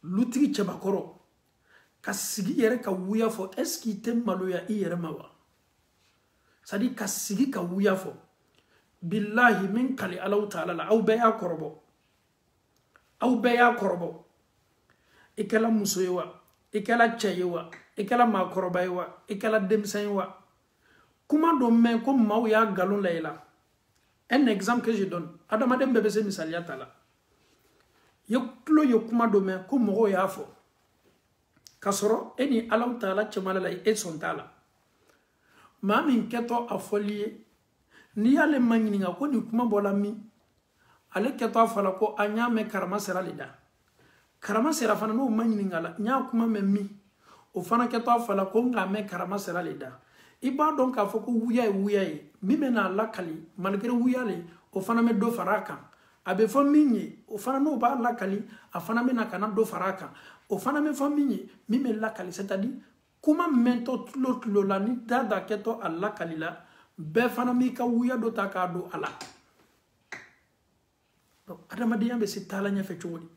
lutigi cɛbakɔrɔ ka sigi yɛrɛ ka wuya fɔ est ce que i tɛ maloya i yɛrɛ ma wa c'est à dire ka sigi ka wuya fɔ billahi min kali Allahu Taala la aw bɛɛ y'a kɔrɔbɔ aw bɛɛ y'a kɔrɔbɔ i kɛla muso ye wa i kɛla cɛ ye wa i kɛla maakɔrɔba ye wa i kɛla denmisɛn ye wa kuma dɔ mɛn ko maaw y'a nkalon la i la un exemple que je donne adamaden bɛɛ bɛ se misaliya ta la ye tulo ye kuma dɔ mɛn ko mɔgɔw y'a fɔ ka sɔrɔ e ni Allahu Taala cɛmala la e sɔn t'a la maa min kɛtɔ a fɔli ye n'i y'ale ma ɲininka ko nin kuma bɔla min ale kɛtɔ a fɔla ko a ɲ'a mɛn karama sera le da karama sera fana n'o ma ɲininka la n y'a kuma mɛn min o fana kɛtɔ a fɔla ko n k'a mɛn karama sera le da i b'a dɔn k'a fɔ ko wuya ye wuya ye min bɛ n'a lakali malgré wuya le o fana bɛ dɔ fara a kan a bɛ fɔ min ye o fana n'o b'a lakali a fana bɛ na ka na dɔ fara a kan o fana bɛ fɔ min ye min bɛ lakali c'est à dire kuma mɛntɔ tulo la ni dada kɛtɔ a lakali la bɛɛ fana b'i ka wuya dɔ ta k'a don a la donc adamadenya bɛ se taala ɲɛfɛ cogo di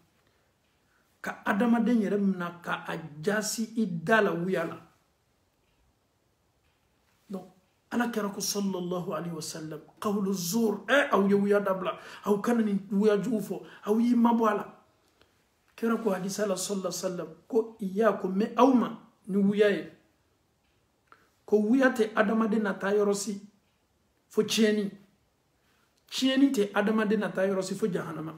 ka adamaden yɛrɛ minɛ ka a jasi i da la wuya la donc ala kɛra ko sallallahu alaihi wasallam qawlu zur aw ye wuya dabila aw kana nin wuya jugu fɔ aw y'i mabɔ a la kira ko hadisa la sallallahu alaihi wasallam ko iyyakum me awma ni wuyaye ko wuyate adamade na tayorosi fo cieni te adamade na tayorosi fo jahannama.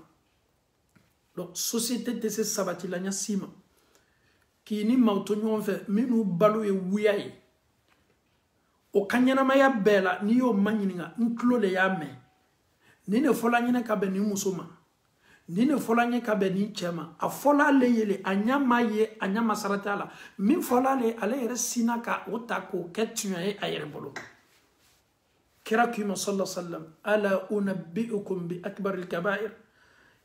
Donc société te se sabati la nya sima ki ni mauto ñon fe minu balu e wuyaye o kanyana maya bela ni yo manyininga nklo le ya me ni ne fola nyina ka be ni musuma ni ne fola nye ka be ni chema a fola le yele anyama ye anyama saratala min fola le ale yere sinaka otako ketunya e ayere bolo kira kuma sallallahu alaihi wasallam ala unabbiukum bi akbar al kaba'ir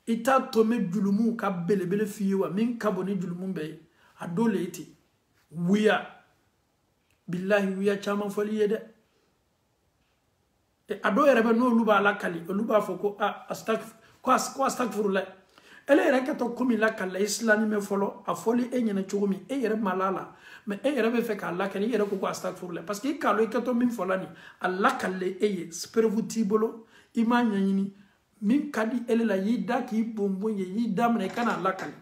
ita to me julumu ka belebele fiwa min kaboni julumu be adole iti wiya billahi wiya chama foli yede e ado yere be no luba la kali luba foko astagfirullah ele yere ka to komi la kala islami me folo a foli e nyana chugumi e yere malala mais e yere be fe ka la kali yere ko astagfirullah parce que kalo e ka to min folani alla kalle e spervuti bolo imanya nyini min kadi ele la yida ki bombo ye yida mne kana la kali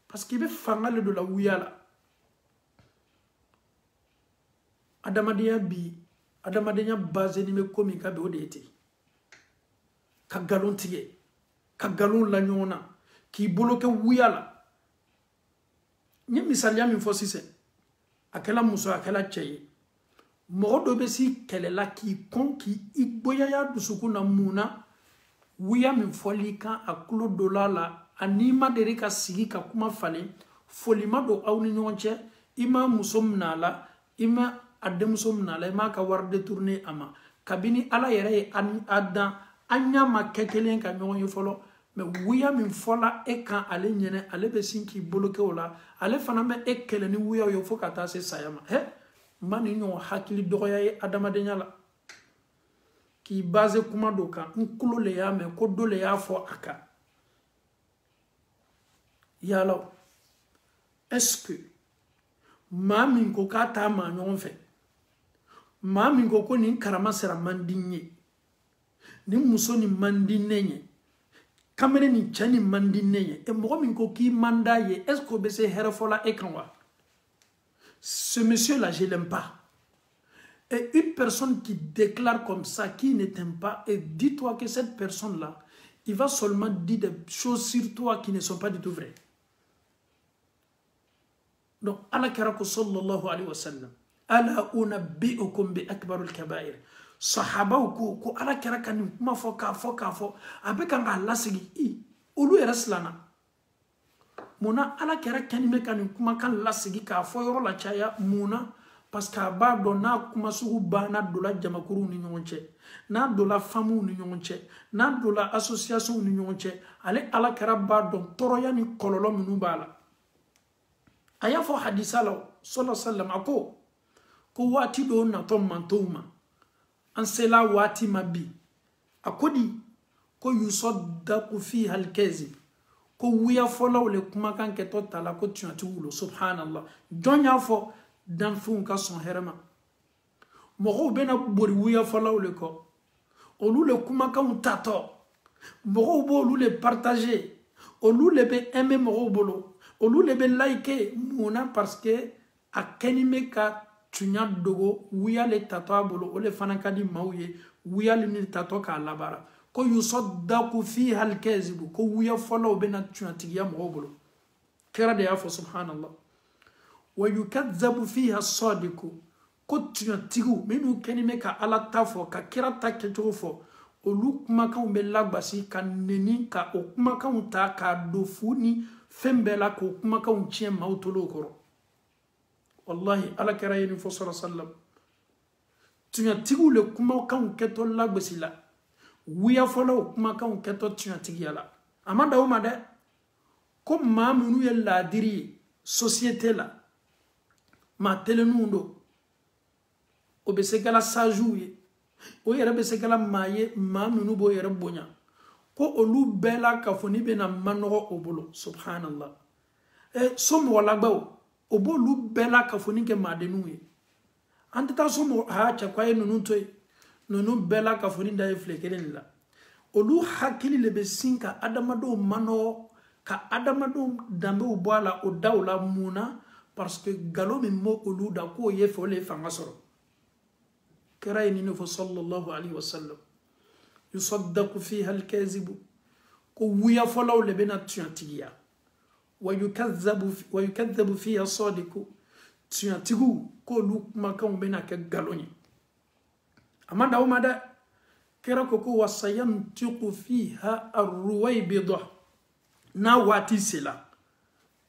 parce que be fangale do la wuyala adamadiya bi adamadiya base ni me komi ka be odete ka galon tige ka galon la nyona ki boloke wuyala ni misaliya min fo sise akela muso akela cheye modo be si kelela ki kon ki igboya ya dusukuna muna wuya min foli kan akulo dolala anima derika sigi ka kuma fale folima do awni nyonche ima musomnala ima ademsomnala ima ka warde tourner ama kabini ala yere an adan anya makekelen ka nyonyo folo me wuya min fola e kan ale nyene ale be sinki bloqué ola ale fana me ekele ni wuya yo fokata se sayama he mani nyo hakili doya e adama de nyala ki base kuma do kan nkulo le ya me ko do le ya fo aka yalo est-ce que mami ko kata ma nyon fe mami ko ni karama sera mandinye ni muso ni mandinye kamene ni chani mandinye e mo min ko ki mandaye est-ce que be se herefola e kanwa ce monsieur là je l'aime pas. Et une personne qui déclare comme ça, qui ne t'aime pas, et dis-toi que cette personne-là, il va seulement dire des choses sur toi qui ne sont pas du tout vraies. Donc, Allah karako sallallahu alayhi wa sallam, ala unabbi'ukum bi akbarul kabair. Sahaba ko ala karakani ma foka abeka nga lasigi i olu eraslana. Mona ala karakani mekani kuma kan lasigi ka fo yoro la chaya mona. Parce que ba do na kuma sugu ba na do la jamakuru ni nyonche na do la famu ni nyonche na do la association ni nyonche ale ala karaba do toroya ni kololo minu bala aya fo hadisa la sallallahu alaihi wasallam ko wati do na to mantuma an sela wati mabi akodi ko yusaddaqu fiha al-kazib ko wiya folo le kuma kan ke to tala ko tuati wulo subhanallah jonya fo dan fun ka son herma mogo bena bori wuya falaw le ko olu le kuma kan tato mogo bo olu le partager olu le be aimer mogo bolo olu le be liker mona parce que a kenime ka tunya dogo wuya le tato bolo ole fana kadi mawye wuya le ni tato ka labara ko yusaddaqu fiha al-kazib ko wuya falaw bena tunya tigiya mogo bolo kera de afo subhanallah ويكذب فيها الصادق كنت تيغو منو كلمه كا الله تافو كا كيرا تاكيتوفو اولو كما كان بلاغباسي كان نيني كا او كما كان تا كا دوفوني فمبلا كو كما كان تشي ماوتولو كورو والله على كراين فصل صلى الله عليه وسلم تيغا تيغو لو كما كان كيتو لاغباسي لا ويا فولو كما كان كيتو تيغا تيغيالا اما داوما ده كوم ما منو يلا ديري société la ma telenundo o be se gala sajouye o yere be se gala maye ma minu bo yere bonya ko olu bela ka foni be na manogo obolo subhanallah e somo wala gbawo obolu bela ka foni ke madenuye antata somo ha cha kwaye nunu toy nunu bela ka foni da flekelen la olu hakili le be sinka adamado mano ka adamado dambe u boala o dawla muna parce que galo min mo olu da ko ye fole fanga soro kera ni no sallallahu alaihi wasallam yusaddaqu fiha al-kadhib ko wiya folaw le bena tiyantigiya wa yukadhabu fiha sadiqu tiyantigu ko lu makan bena ke galoni amanda umada kera ko wasayantiqu fiha ar-ruwaybida na wati sila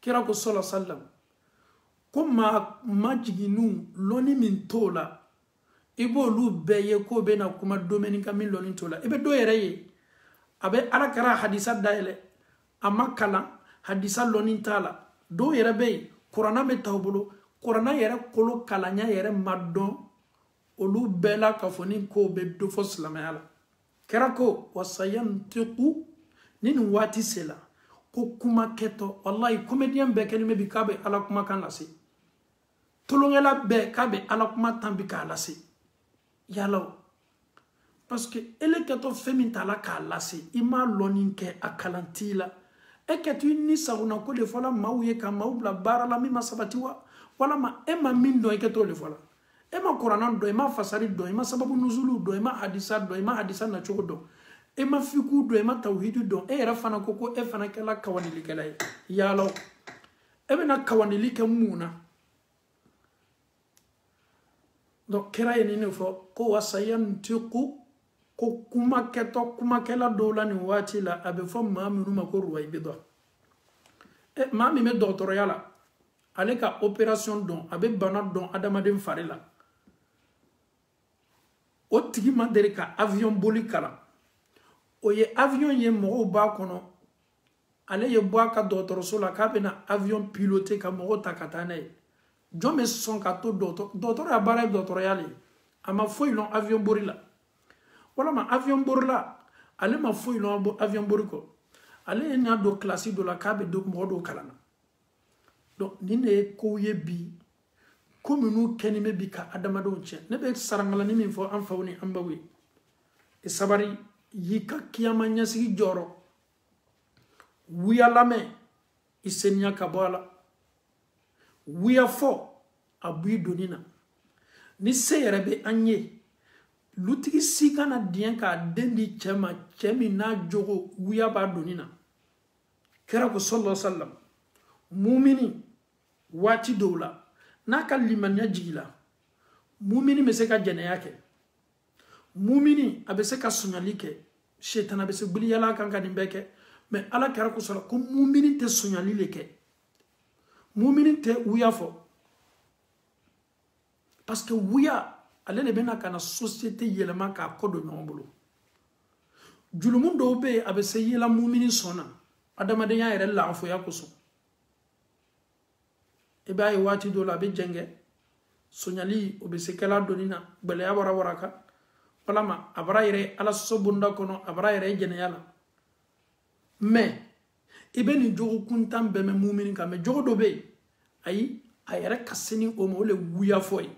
kera ko sallallahu alaihi wasallam ko majiginu loni min tola ibo lu beye ko bena kuma domenika min loni tola ibe do yereye abe alakara hadisa daile amakala hadisa loni tala do yere be qur'ana be tawbulo qur'ana yere kolo kalanya yere madon olu bela kafoni ko be do fo islamala kera ko wasayantiqu nin wati sila ko kuma keto wallahi comedian be kenime bi kabe ala kuma kan lasi tolongela be kabe ala kuma tambi ka lasi yalo parce que ele keto femi tala ka lasi ima loninke akalantila e keto ni sauna ko le fola mawye ka mawbla barala mi masabatiwa wala ma ema mindo e keto le fola ema qur'an do ema fasari do ema sababu nuzulu do ema hadisa na choko do ema fiku do ema tawhid do e era fana koko e fana kala kawani likala yalo ebe na kawani likamuna donc kera yeni ne fo ko wasayantiqu ko kuma keto kuma kala dola ni wati la abe fo maminu mako ruwaybida e mami me docteur yala ale ka opération don abe bana don adamaden farila o tigi mandere ka avion boli kala o ye avion ye mo ba kono ale ye boa ka docteur so la ka bena avion piloté ka mo ta katane jome son ka to docteur abara docteur yale ama foi non avion borila wala ma avion borila ale ma foi non avion boriko ale na do classe de la kabe do mo do kalana donc nine ko ye bi comme nous kenime bi ka adamado nche ne be sarangala ni min fo an fawni ambawi e sabari yika kiyama nyasi joro wiya lame isenya kabala wiya fo abu donina ni seyere be anye lutigi sigana dien ka dendi chemi na jogo wiya ba donina kera ko sallallahu alaihi wasallam mumini wati dola naka limanya jigila mumini meseka jene yake mumini abeseka sunyalike shetana bese buli yala kanka nimbeke mais ala kera ko sala ko mumini te sunyalileke mumini te uya fo parce que uya ale le bena kana société yelema ka kodo nyombolo julumun do be abese yela mumini sona adama de ya yere la fo yakuso ebe ay wati do la be jenge sonyali obese kala donina bele ya wara waraka wala ma abara yere ala sobunda kono abara yere jene yala mais ibe ni jogo kuntam be me mumini ka me jogo do be ay ayere kasini o mo le wuya foy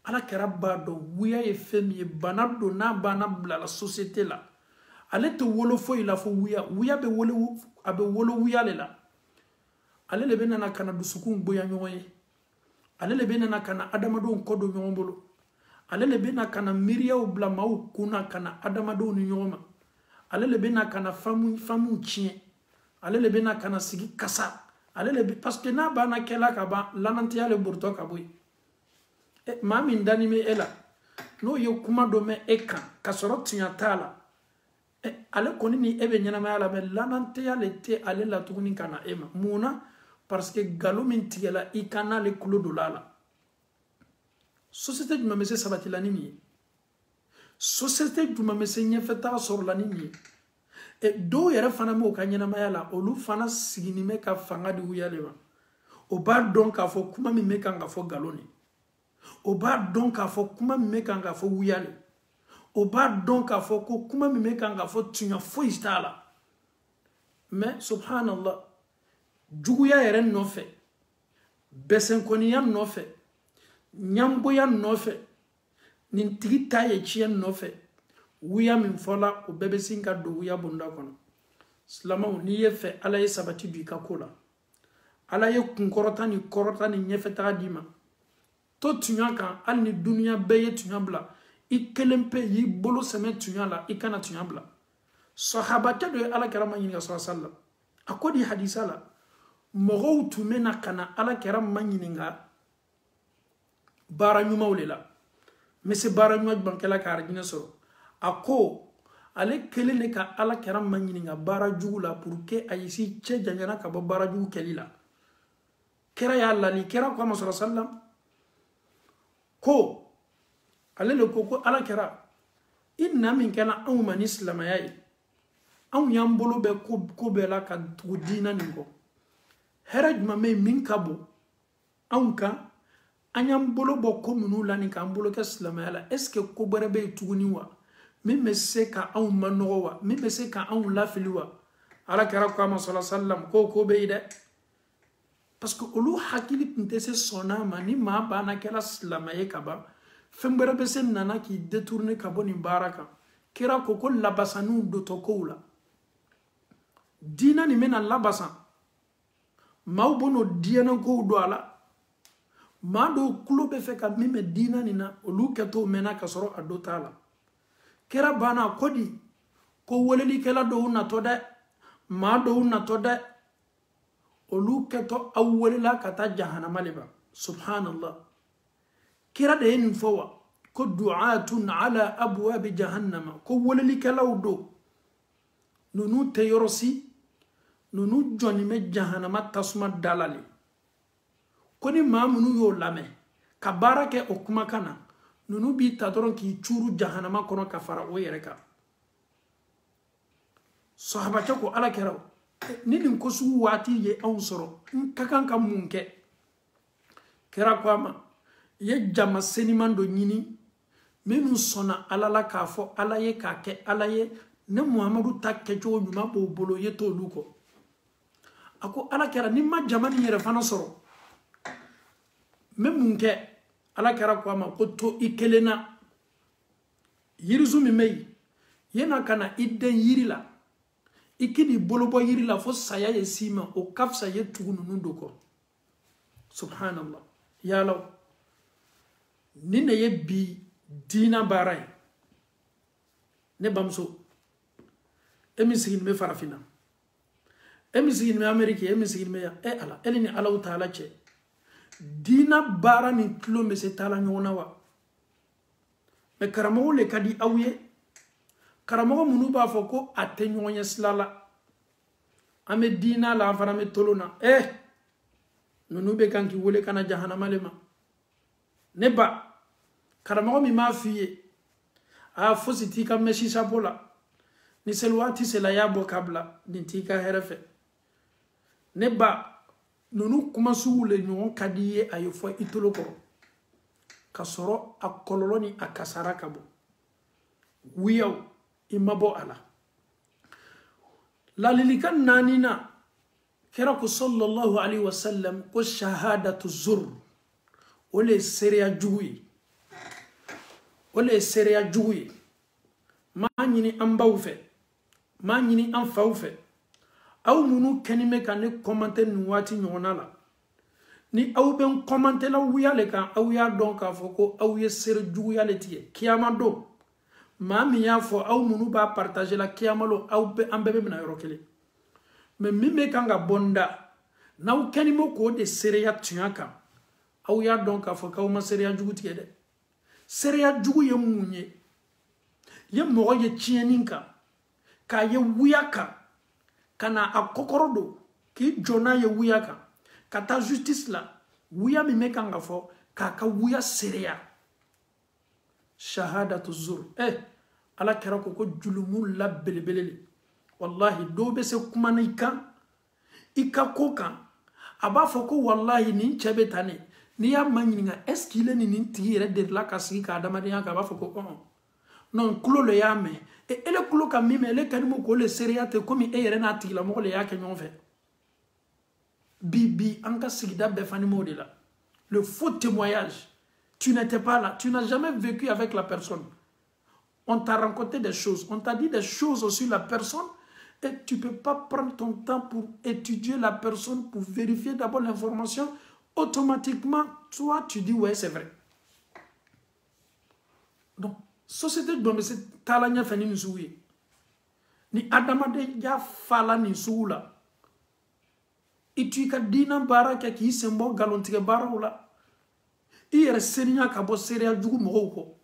ala karaba do wuya e femi banado na bana bla la société la ale to wolo foy la fo wuya be wolo abe wolo wuya le la ale le bena na kana dusukun boya nyoye ale le bena na kana adamado nkodo nyombolo ale le bena kana miriya ubla mau kuna kana adamado ni nyoma ale le bena kana famu chien ale le bena kana sigi kasa ale le parce que na bana kela ka ba lanantia le burto ka boy e mami ndani me ela no yo kuma do me eka kasoro tinyatala ale koni ni ebe nyana ma ala me lanantia le te ale la tuguni kana ema muna parce que galo min tigela ikana le kulo dolala société du mamese sabati la nimi société du mamese nyefeta sor la nimi e do yere fana mo kanyana mayala olu fana sigini me ka fanga di uyalema o ba donc a fo kuma mi me kanga fo galoni o ba donc a fo kuma mi me kanga fo uyale o ba donc a fo ko kuma mi me kanga fo tunya fo istala mais subhanallah juguya yere nofe besenkoniya nofe nyamboya nofe nin tigi taye chien nofe wuya min fola o bebe sinka do wuya bunda kono Silamɛw n'i ye fɛ Ala ye sabati don i ka ko la, Ala ye kunkɔrɔta ni kɔrɔta ni ɲɛfɛtaga d'i ma, to tuɲa kan hali ni dunuya bɛɛ ye tuɲa bila, i kelen pe y'i bolo sɛmɛ tuɲa la, i kana tuɲa bila. Sahabakɛ dɔ ye Alakira ma ɲininka sallallahu alaihi wasallam, a ko di hadisa la, mɔgɔw tun bɛ na ka na Alakira ma ɲininka baara ɲumanw de la, n bɛ se baara ɲuman jumɛn kɛla ka arijinɛ sɔrɔ? A ko ale kelen de ka Alakira ma ɲininka baara jugu la pour que a y'i cɛ janyana ka bɔ baara jugu kɛli la. Kira y'a lali, kira ko a ma sallallahu alaihi wasallam ko ale le ko Alakira i na min kɛla anw ma ni silamɛya ye, anw y'an bolo bɛ ko bɛɛ la ka tugu diina nin kɔ, hɛrɛ jumɛn bɛ yen min ka bon anw kan an y'an bolo bɔ ko minnu la nin k'an bolo kɛ silamɛya la, est ce que ko wɛrɛ bɛ yen tuguni wa min bɛ se ka anw manɔgɔ wa, min bɛ se ka anw lafili wa? Alakira ko a ma sallallahu alaihi wasallam ko bɛ yen dɛ, parce que olu hakili tun tɛ se sɔnna ma ni maa banna kɛla silamɛ ye ka ban, fɛn wɛrɛ bɛ se nana k'i détourner ka bɔ nin baara kan. Kira ko labasaninw dotɔ kow la, diina nin bɛna labasan, maaw bɛ n'o diɲɛnɛkow don a la, maa dɔw tulo bɛ fɛ ka min bɛ diina nin na olu kɛtɔ mɛnna ka sɔrɔ a dɔ t'a la. Kira banna ko di ko welelikɛla dɔw natɔ dɛ, maa dɔw natɔ dɛ, olu kɛtɔ aw welela ka taa jahanama le ba. Subhanallah, kira de ye nin fɔ wa ko du'atun ala abwabi jahannama, ko welelikɛlaw do nunu tɛ yɔrɔ si, nunu jɔnnen bɛ jahanama tasuma dala le. Ko ni maa minnu y'o lamɛn ka baara kɛ o kumakan na, nunu b'i ta dɔrɔn k'i curu jahanama kɔnɔ ka fara o yɛrɛ kan. Sahabakɛ ko Alakira ni nin ko sugu waati ye anw sɔrɔ, n ka kan ka mun kɛ? Kira ko a ma, i ye jama seniman dɔ ɲini minnu sɔnna Ala la k'a fɔ Ala ye k'a kɛ Ala ye, ne Muhamadu ta kɛcogo ɲuman b'o bolo, i ye t'olu kɔ. A ko Alakira ni ma jama nin yɛrɛ fana sɔrɔ, n bɛ mun kɛ? Alakira ko a ma ko to i kelen na, yirisu min bɛ yen, yana ka na i den yiri la, i k'i bolo bɔ yiri la fo saya ye s'i ma, o ka fisa ye tugu ninnu do kɔ. Subhanallah, yalaw nin de ye bi diina baara ye. Ne bamuso, e min sigilen bɛ Farafinna, e min sigilen bɛ Amérique, e min sigilen bɛ yan, Ala, e ni Alahu Taala cɛ, diina baara ni tulon bɛ se taala ɲɔgɔn na wa? Mais karamɔgɔw le ka di aw ye, karamɔgɔ minnu b'a fɔ ko a tɛ ɲɔgɔn ye sila la, an bɛ diina la an fana bɛ tolon na, ninnu bɛ kan k'i wele ka na jahanama le ma. Ne ba, karamɔgɔ min b'a f'i ye fosi t'i ka mɛsi sapo la, ni seli waati sela y'a bɔ k'a bila, nin t'i ka hɛrɛ fɛ. Ne ba, ninnu kuma sugu le ɲɔgɔn ka di ye a ye fɔ i tolo kɔrɔ ka sɔrɔ a kɔlɔlɔ ni a kasara ka bon. Wiyaw, i ma bɔ a la. Ladilikan 4nan, kira ko sallallahu alaihi wasallam ko shahadatu zur, o le ye seereya jugu ye, o le ye seereya jugu ye. M'a ɲini an baw fɛ, m'a ɲini an faw fɛ, aw minnu kɛni bɛ ka ne kɔmante nin waati ɲɔgɔnna la, ni aw bɛ n kɔmante la wuya le kan, aw y'a dɔn k'a fɔ ko aw ye seere juguya le tigɛ. Kiyama don, maa min y'a fɔ aw minnu b'a partager la, kiyama lo an bɛɛ bɛ mina yɔrɔ kelen. Mais min bɛ kan ka bɔ n da, n'aw kɛni mo k'o de seereya tuɲa kan, aw y'a dɔn k'a fɔ k'aw ma seereya jugu tigɛ dɛ. Seereya jugu ye mun ye? Ye mɔgɔ ye tiɲɛni kan, k'a ye wuya kan, ka na a kɔkɔrɔ don, k'i jɔ n'a ye wuya kan, ka taa justice la, wuya min bɛ kan ka fɔ, k'a ka wuya seereya. Shahadatu zur. Ala kɛra ko julumu la belebele le. Wallahi, dɔw bɛ se kuma na i kan, i ka ko kan, a b'a fɔ ko wallahi nin cɛ bɛ tan ne, n'i y'a ma ɲininka est ce qu'il est nin tigi yɛrɛ delila ka sigi ka adamadenya kan, a b'a fɔ ko non, kulo le y'a mɛn. Ele kulo ka min mɛn, ele kɛni mo k'o le seereya ten komi e yɛrɛ n'a tigilamɔgɔ le y'a kɛ ɲɔgɔn fɛ. Bi an ka sigida bɛɛ fani m'o de la. Le faux témoignage. Tu n'étais pas là, tu n'as jamais vécu avec la personne. On t'a raconté des choses, on t'a dit des choses sur la personne, Et tu ne peux pas prendre ton temps pour étudier la personne, pour vérifier d'abord l'information. Automatiquement, toi, tu dis, ouais, c'est vrai. Donc, société dont c'est talanya fani nsuye. Ni adamade ya fala ni sula. Itu ka dina baraka ki sembo galontige barawla. Iyere senya ka bo seria jugu mogoko.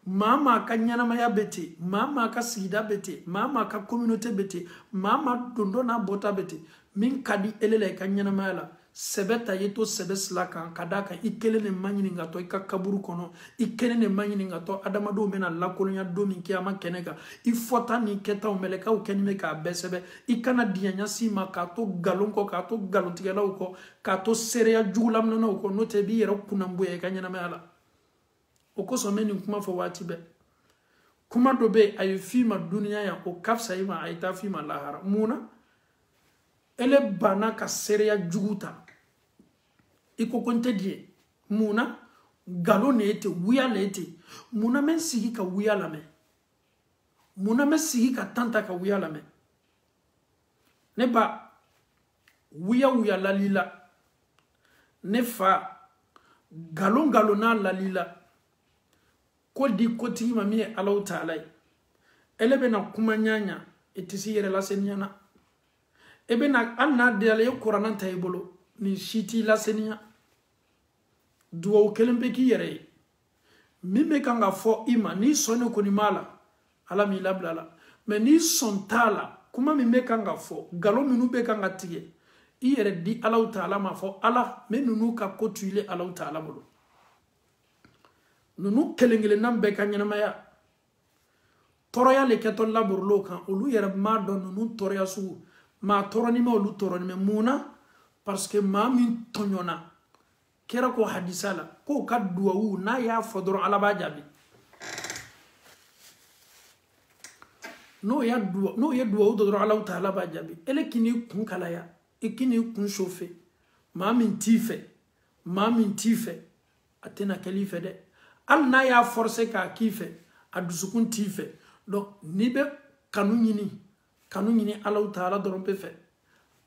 Mama ka nyanamaya bete, mama ka sida bete, mama ka communauté bete, mama dondona bota bete. Min kadi elele ka nyanamaya la. Sebeta yeto sebe slaka kadaka ikele ne manyini ngato ikakaburu kono ikele ne manyini ngato adamado mena lakolonya domi kiyama keneka ifota ni keta umeleka ukenime ka besebe ikana dianya sima kato galonko kato galontigela uko kato seria jugulam na uko note bi yero kunambuye kanyana mala uko so meni kuma fo watibe kuma dobe ayu fima dunia ya o kafsa ima aita fima lahara muna ele bana ka seria juguta iko konte die muna galo nete wuya lete muna men sigi ka wuya lame muna men sigi ka tanta ka wuya lame ne ba wuya lalila ne fa galo na lalila ko di koti mami Allah Ta'ala elebe na kuma nyanya etisi yere la senyana ebe na anna de ale Qur'an taybolo ni shiti la senia duo kelembe ki yere mime kanga fo ima ni sone ko ni mala ala mi lablala me ni sontala kuma mime kanga fo galo minu be kanga tige yere di Allah Ta'ala ma fo ala menunu ka kotuile Allah Ta'ala bolo nunu kelengele nambe kanyana maya toroya le keton laburlo kan olu yere ma don nunu toroya su ma toroni ma olu toroni me muna parce que ma min tonyona kera ko hadisala ko ka duwa na ya fodoro ala ba jabi no ya duwa do ala Ta'ala ba jabi ele kini kun kala ya ikini kun shofe ma min tife atena kalife de al na ya forcer ka kife adusukun tife donc ni be kanu nyini ala Ta'ala doron pe fe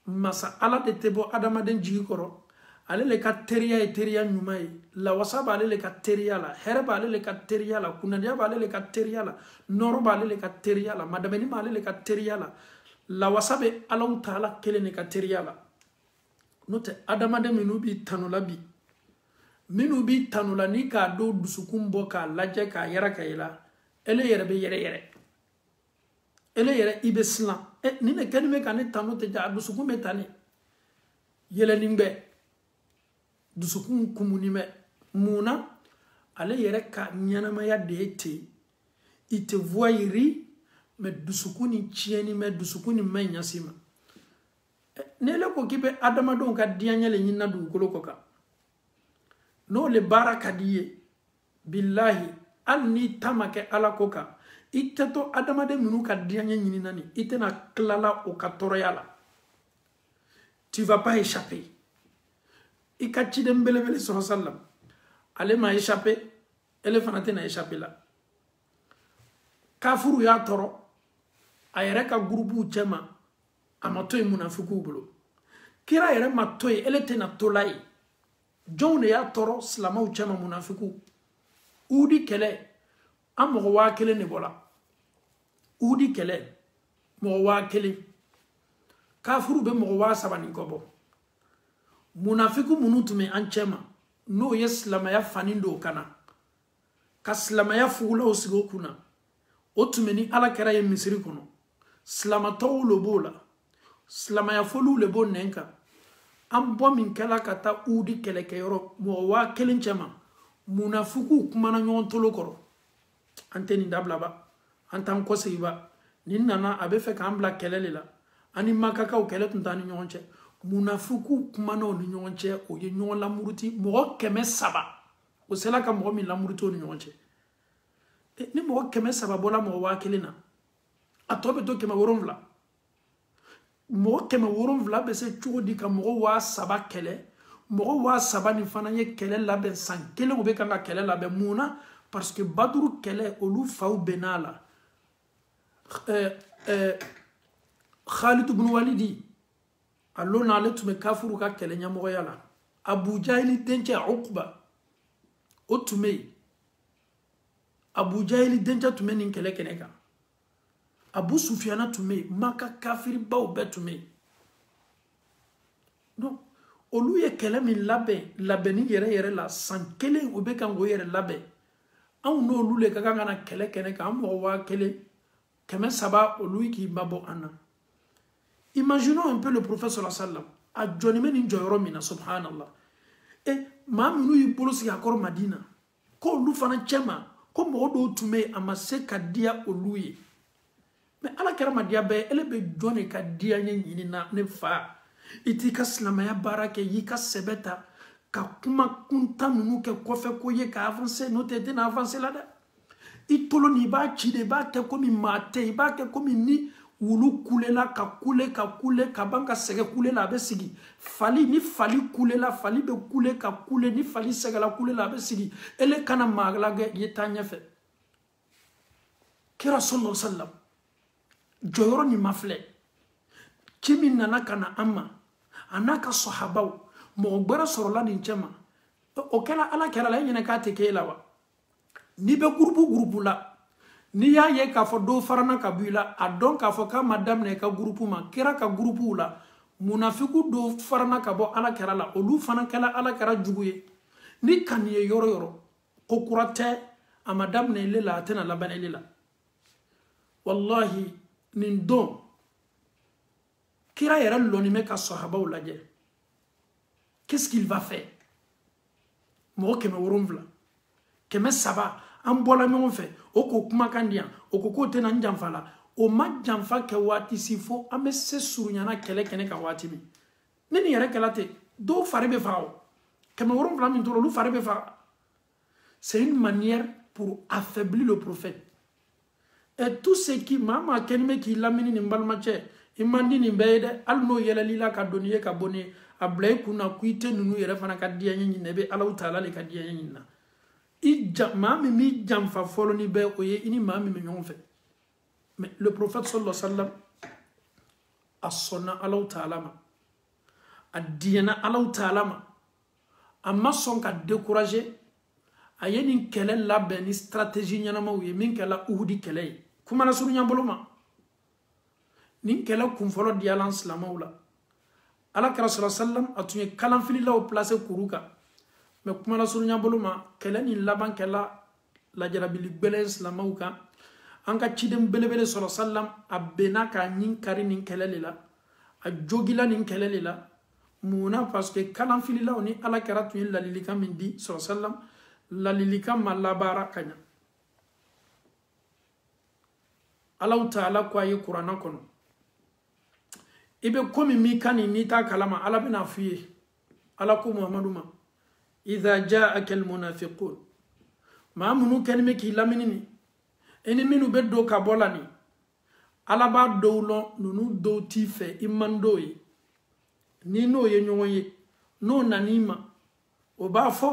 masa ala de tebo adamaden jigikoro ale le ka teriya nyumai la wasaba ale le ka teriya la herba ale le ka teriya la kunadiya ale le ka teriya la norba ale le ka teriya la madameni ale le ka teriya la wasabe ala Ta'ala kele ne ka teriya la note adamaden minu bi tanula ni ka do dusukun bo ka laje ka yara ka ila ele yere be yere ele yere ibeslan ni ne kanime kan tanu te ja dusukun metane yele nimbe dusukun kumunime muna ale yere ka nyanama ya dete ite voyiri me dusukuni chieni me dusukuni menya sima nele ko kibe adama don ka dianyale nyina du koloko ka no le baraka diye billahi anni tamake ala koka iteto adama de minu ka dianya nyini nani itena klala o ka toroyala tu vas pas échapper ikachi de mbelebele sallam ale ma échapper ele fanate na échapper la kafuru ya toro ayere ka groupe chema amatoy munafiku bulo kira yere matoy ele tena tolai jone ya toro slama u chema munafiku udi kele amogo wa kele ne bola udi kele mo wa kele kafuru be mo wa sabani gobo munafiku munutume anchema no yeslama ya fanindo kana kaslama ya fugula osigo kuna otumeni ala kera ye misiri kuno slama tawlo bola slama ya folu le bon nenka ambo min kala kata udi kele kayoro mo wa kelen chema munafiku kumana nyon tolo koro anteni dabla ba antan ko seiba ninana abe fe kambla kelele la ani makaka o kele tuntani nyonche munafiku kumana ni nyonche o ye nyon la muruti mo keme saba o sela ka mo mi la muruti o nyonche ni mo keme saba bola mo wa kelena atobe to kema woromvla mo kema woromvla be se chudi ka mo wa saba kele mo wa saba ni fana ye kele la ben san kele o be kanga kele la be muna parce que badru kele olu faw benala Khalid ibn Walidi allo na ale tume kafuru ka kele ɲamɔgɔya la Abu Jahili dencɛ Uqba o tume yen Abu Jahili dencɛ tume nin kɛlɛ kɛnɛ kan Abu Sufyana tume yen Maka kafiri baw bɛɛ tume yen donc olu ye kɛlɛ min labɛnni yɛrɛ yɛrɛ la san kelen o bɛ kan k'o yɛrɛ labɛn anw n'olu le ka kan ka na kɛlɛ kɛnɛ kan an mɔgɔ 1000 olu k'i mabɔ an na. Imaginons un peu le prophète sallallahu alayhi wa sallam a jɔnni bɛ nin jɔyɔrɔ min na subhanallah maa minnu y'i bolo sigi a kɔrɔ Madina ko olu fana cɛ ma ko mɔgɔ dɔw tun bɛ yen a ma se ka diya olu ye mais ala kɛra ma diya bɛɛ ele bɛ jɔn de ka diya ɲɛ ɲini na ne fa i t'i ka silamɛya baara kɛ y'i ka sɛbɛ ta ka kuma kuntan ninnu kɛ kɔfɛ ko ye ka avancer n'o tɛ i tɛna avancer la dɛ i tolo nin i b'a ci de i b'a kɛ komi maa tɛ i b'a kɛ komi ni wulu kulela ka kule ka ban ka sɛgɛ kulela a bɛ sigi fali ni fali kulela fali bɛ kule ka kule ni fali sɛgɛla kulela a bɛ sigi ele kana maa lagɛ i ye taa ɲɛfɛ kira sallallahu alaihi wasallam jɔyɔrɔ nin ma filɛ ci min nana ka na an ma a n'a ka sahabaw mɔgɔ gbɛrɛ sɔrɔla nin cɛ ma o kɛra ala kɛra la e ɲinɛ k'a tɛ k'e la wa n'i bɛ gurupu la n'i y'a ye k'a fɔ dɔw farana ka bɔ i la a dɔn k'a fɔ k'a ma daminɛ i ka gurupu ma kira ka gurupuw la munafiku dɔw farana ka bɔ ala kɛra la olu fana kɛra ala kɛra jugu ye ni kani ye yɔrɔ yɔrɔ ko kura tɛ a ma daminɛ ile la a tɛna laban ile la wallahi nin don kira yɛrɛ lɔnni bɛ ka sahabaw lajɛ qu'est-ce qu'il va faire mɔgɔ 700 300 an bɔla ɲɔgɔn fɛ o ko kumakan di yan o ko k'o tɛna n janfa la o ma janfa kɛ waati si fo an bɛ se surunyana kɛlɛ kɛnɛ kan waati min ni nin yɛrɛ kɛla ten dɔw fari bɛ faga o 700 min tora olu fari bɛ faga c'est une manière pour affaiblir le prophète et tout ce qui maa kɛni bɛ k'i lamini nin balimacɛ i man di nin bɛɛ ye dɛ hali n'o yɛlɛl'i la ka don n'i ye ka bɔ n'i ye a bila i kun na ko i tɛ ninnu yɛrɛ fana ka diya ɲɛ ɲini i bɛ Alahu Taala le ka diya ɲɛ ɲini na maa min b'i janfa fɔlɔ ni bɛɛ o ye i ni maa min bɛ ɲɔgɔn fɛ mais le prophète sallallahu alayhi wa sallam a sɔnna Alahu Taala ma a diyɛna Alahu Taala ma a ma sɔn ka décourager a ye nin kɛlɛ labɛn ni stratégie ɲɛnamaw ye min kɛla Uhudi kɛlɛ ye kuma la surunya bolo ma nin kɛlɛ kunfɔlɔ diyala silamɛw la ala kɛra sallallahu alayhi wa sallam a tun ye kalanfililaw placer kuru kan mais kuma la surunya bolo ma kɛlɛ nin laban kɛla lajarabili gbɛlɛ silamɛw kan an ka ciden belebele sallallahu alayhi wa sallam a bɛnna ka ɲin kari nin kɛlɛ de la a jogila nin kɛlɛ de la munna parce que kalanfililaw ni ala kɛra tun ye ladilikan min di sallallahu alayhi wa sallam ladilikan ma labaara ka ɲa Alahu Taala ko a ye kuranna kɔnɔ i bɛ ko min m'i kan nin n'i t'a kalama ala bɛna f'i ye ala ko Muhamadu ma idha ja'aka almunafiqun maa minnu kɛni bɛ k'i lamini nin i ni minnu bɛ don ka bɔ la nin ala b'a dɔw lɔn ninnu dɔw t'i fɛ i man dɔw ye ni n'o ye ɲɔgɔn ye n'o nan'i ma o b'a fɔ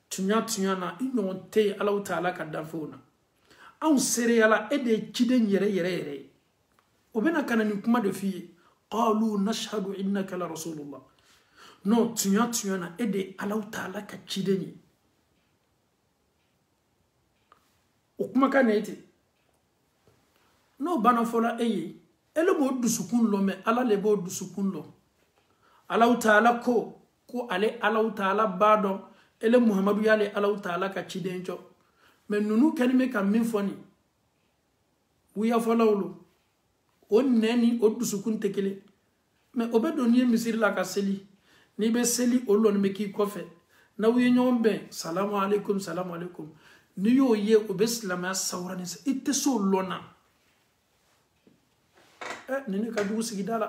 tunya na i ɲɔgɔn tɛ yen Alahu Taala ka danfɛnw na anw sereyala e de ye ciden yɛrɛ ye o bɛna ka na nin kuma de f'i ye qalu nashhadu innaka la rasulullah no tunya na e de ye Alahu Taala ka ciden ye o kumakan ne ten n'o banna fɔla e ye ele b'o dusukun lɔn mɛ ala le b'o dusukun lɔn Alahu Taala ko ale Alahu Taala b'a dɔn ele Muhamadu y'ale Alahu Taala ka ciden jɔ mais nunu kɛni bɛ ka min fɔ nin wuya fɔlaw lo o nɛn ni o dusukun tɛ kelen mais o bɛ don n'i ye misiri la ka seli n'i bɛ seli o lɔnni bɛ k'i kɔfɛ n'aw ye ɲɔgɔn bɛn salamu alaikum n'i y'o ye o bɛ silamɛya sawura ni i tɛ se o lɔn na nin ne ka jugu sigida la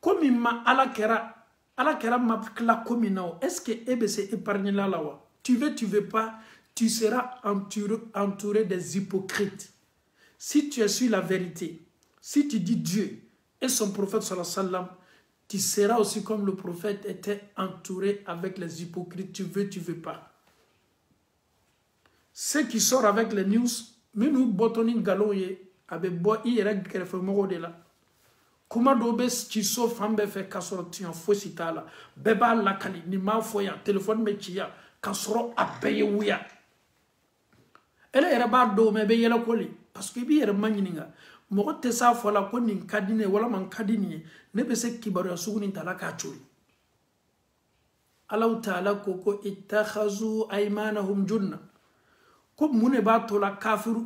ko min ma ala kɛra ma tila ko min na o est ce que e bɛ se épargner la wa tu veux pas tu seras entouré des hypocrites si tu es sur la vérité. Si tu dis Dieu et son prophète sallallahu alayhi wa sallam, tu seras aussi comme le prophète était entouré avec les hypocrites. Tu veux pas. Ceux qui sortent avec les news, mais nous botoni galon ye, a bɛ bɔ i yɛrɛ kɛrɛfɛmɔgɔw de la kuma dɔw bɛ ci so fan bɛɛ fɛ k'a sɔrɔ tiɲɛ fosi t'a la bɛɛ b'a lakali nin m'a fɔ yan telefɔni bɛ ci yan k'a sɔrɔ a bɛɛ ye wuya ele yɛrɛ b'a dɔw mɛ i bɛ yɛlɛ ko le parce que i b'i yɛrɛ ma ɲininka mɔgɔ tɛ s'a fɔ la ko nin ka di ne ye walama n ka di nin ye ne bɛ se kibaruya sugu nin ta la k'a cori Allahu Ta'ala ko ittakhazu aymanahum junna ko mun de b'a to la kafiru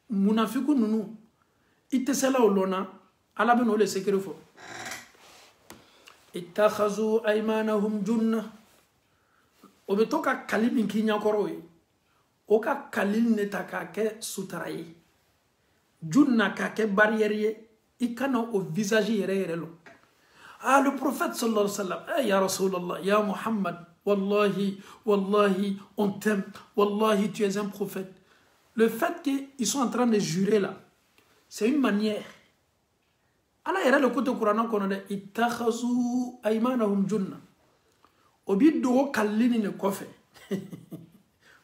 munafiku ninnu i tɛ se la o lɔn na Ala bɛ n'o le sekere fɔ ittakhazu aymanahum junna o bɛ to ka kali min k'i ɲɛkɔrɔ ye o ka kali ne ta k'a kɛ sutara ye junna k'a kɛ barrière ye i kana o visage yɛrɛ yɛrɛ lɔ le prophète sallallahu alayhi wa sallam ya Rasulallah ya Muhammad wallahi wallahi on t'aime wallahi tu es un prophète le fait qu'ils sont en train de jurer là c'est une manière ala yɛrɛ le côté Coran kɔnɔ dɛ ittakhazu aymanahum junna o bi dogo kalli ni ne kɔfɛ